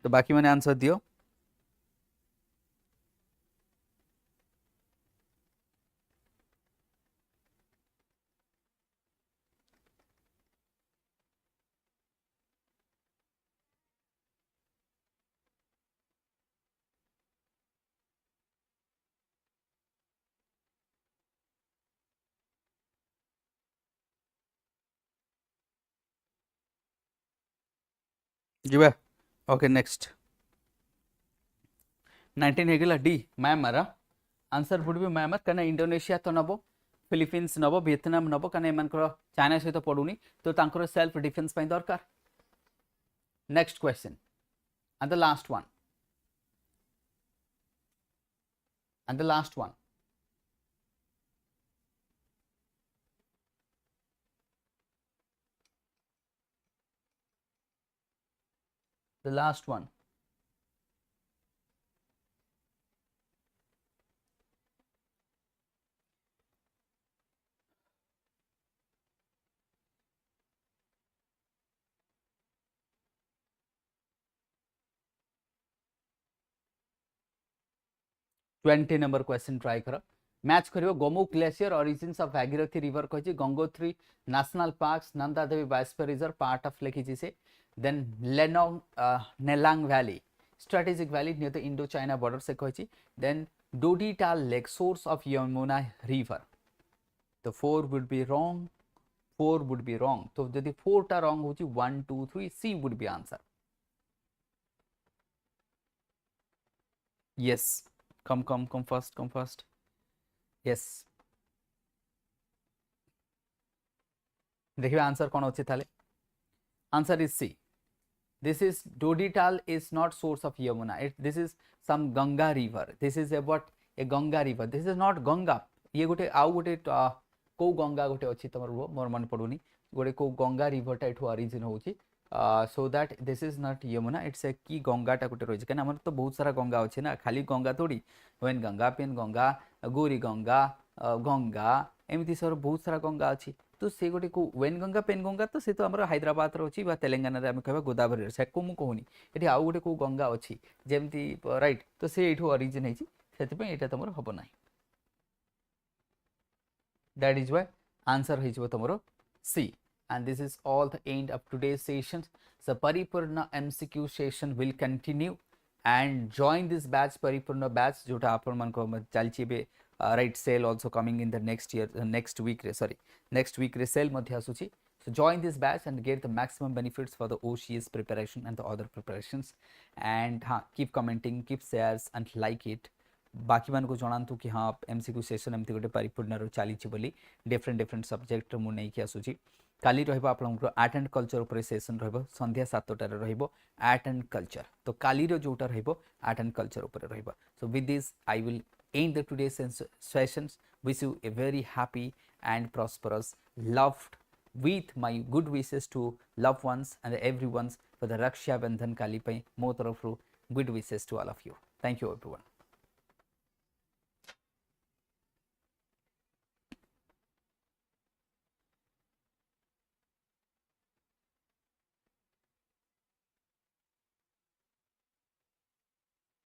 A: तो बाकी मैंने आंसर दियो जी ओके नेक्स्ट 19 हेगला D Myanmar answer would be Myanmar कना इंडोनेशिया तो नबो फिलिपिन्स नबो वियतनाम नबो कना एमानकर चाइना सहित पड़ुनी तो तांकर सेल्फ डिफेंस पई दरकार next question and the last one the last one 20 number question try कर मैच कर Gomukh glacier origins of Bhagirathi river कही Gangotri national parks Nanda Devi biosphere reserve part of लिखी से देन लेनोंग Nelang valley strategic valley near the Indo China border से कही then Dodital lake source of Yamuna river तो 4 would be wrong तो जदि 4 टा रॉन्ग होची 1 2 3 C would be answer yes come first yes देखिए आंसर कौन अच्छे थाले answer is C this is Dodital is not source of Yamuna this is some Ganga river this is about a Ganga river this is not Ganga ये गोटे आउ गोटे को गंगा गोटे अच्छी तुम रुह मोर मन पड़ूनी गोटे को गंगा रिवरटा एठू ओरिजिन होची so that this is not Yamuna it's a की गंगाटा गोटे रही है कहीं तो बहुत सारा गंगा अच्छे ना खाली गंगा थोड़ी वेन गंगा पेन गंगा गौरी गंगा गंगा एमती सब बहुत सारा गंगा अच्छी तो से गोटे को वेन गंगा पेन गंगा तो से तो आम हैदराबाद अच्छी तेलंगाना आम कह गोदावरी से मुझे कहूनी ये आउ गोटे को गंगा अच्छी जमती राइट तो से ये ओरिजिन होती तुम हम ना दैट इज वाई आंसर हो तुम सी and this is all the end of today's session. So Paripurna MCQ session will continue and join this batch Paripurna batch jota apan man ko chalchi be right sale also coming in the next year next week sale madhya asuchi so join this batch and get the maximum benefits for the OCS preparation and the other preparations and keep commenting keep shares and like it बाकी मान को जनातु कि हाँ MCQ session एमती गोटे परिपूर्ण चली different different subject मुझे नहीं आसूँ काली रहिबो आपनकर आर्ट एंड कल्चर ऊपर सेशन रहिबो संध्या 7टार रहिबो आर्ट एंड कल्चर तो काली रो जोटा रहिबो आर्ट एंड कल्चर ऊपर रहिबो so with this I will end the today's sessions. Wish you a very happy and prosperous loved with my good wishes to loved ones and everyone's for the Raksha Bandhan Kali pai mo tarafru good wishes to all of you. Thank you everyone.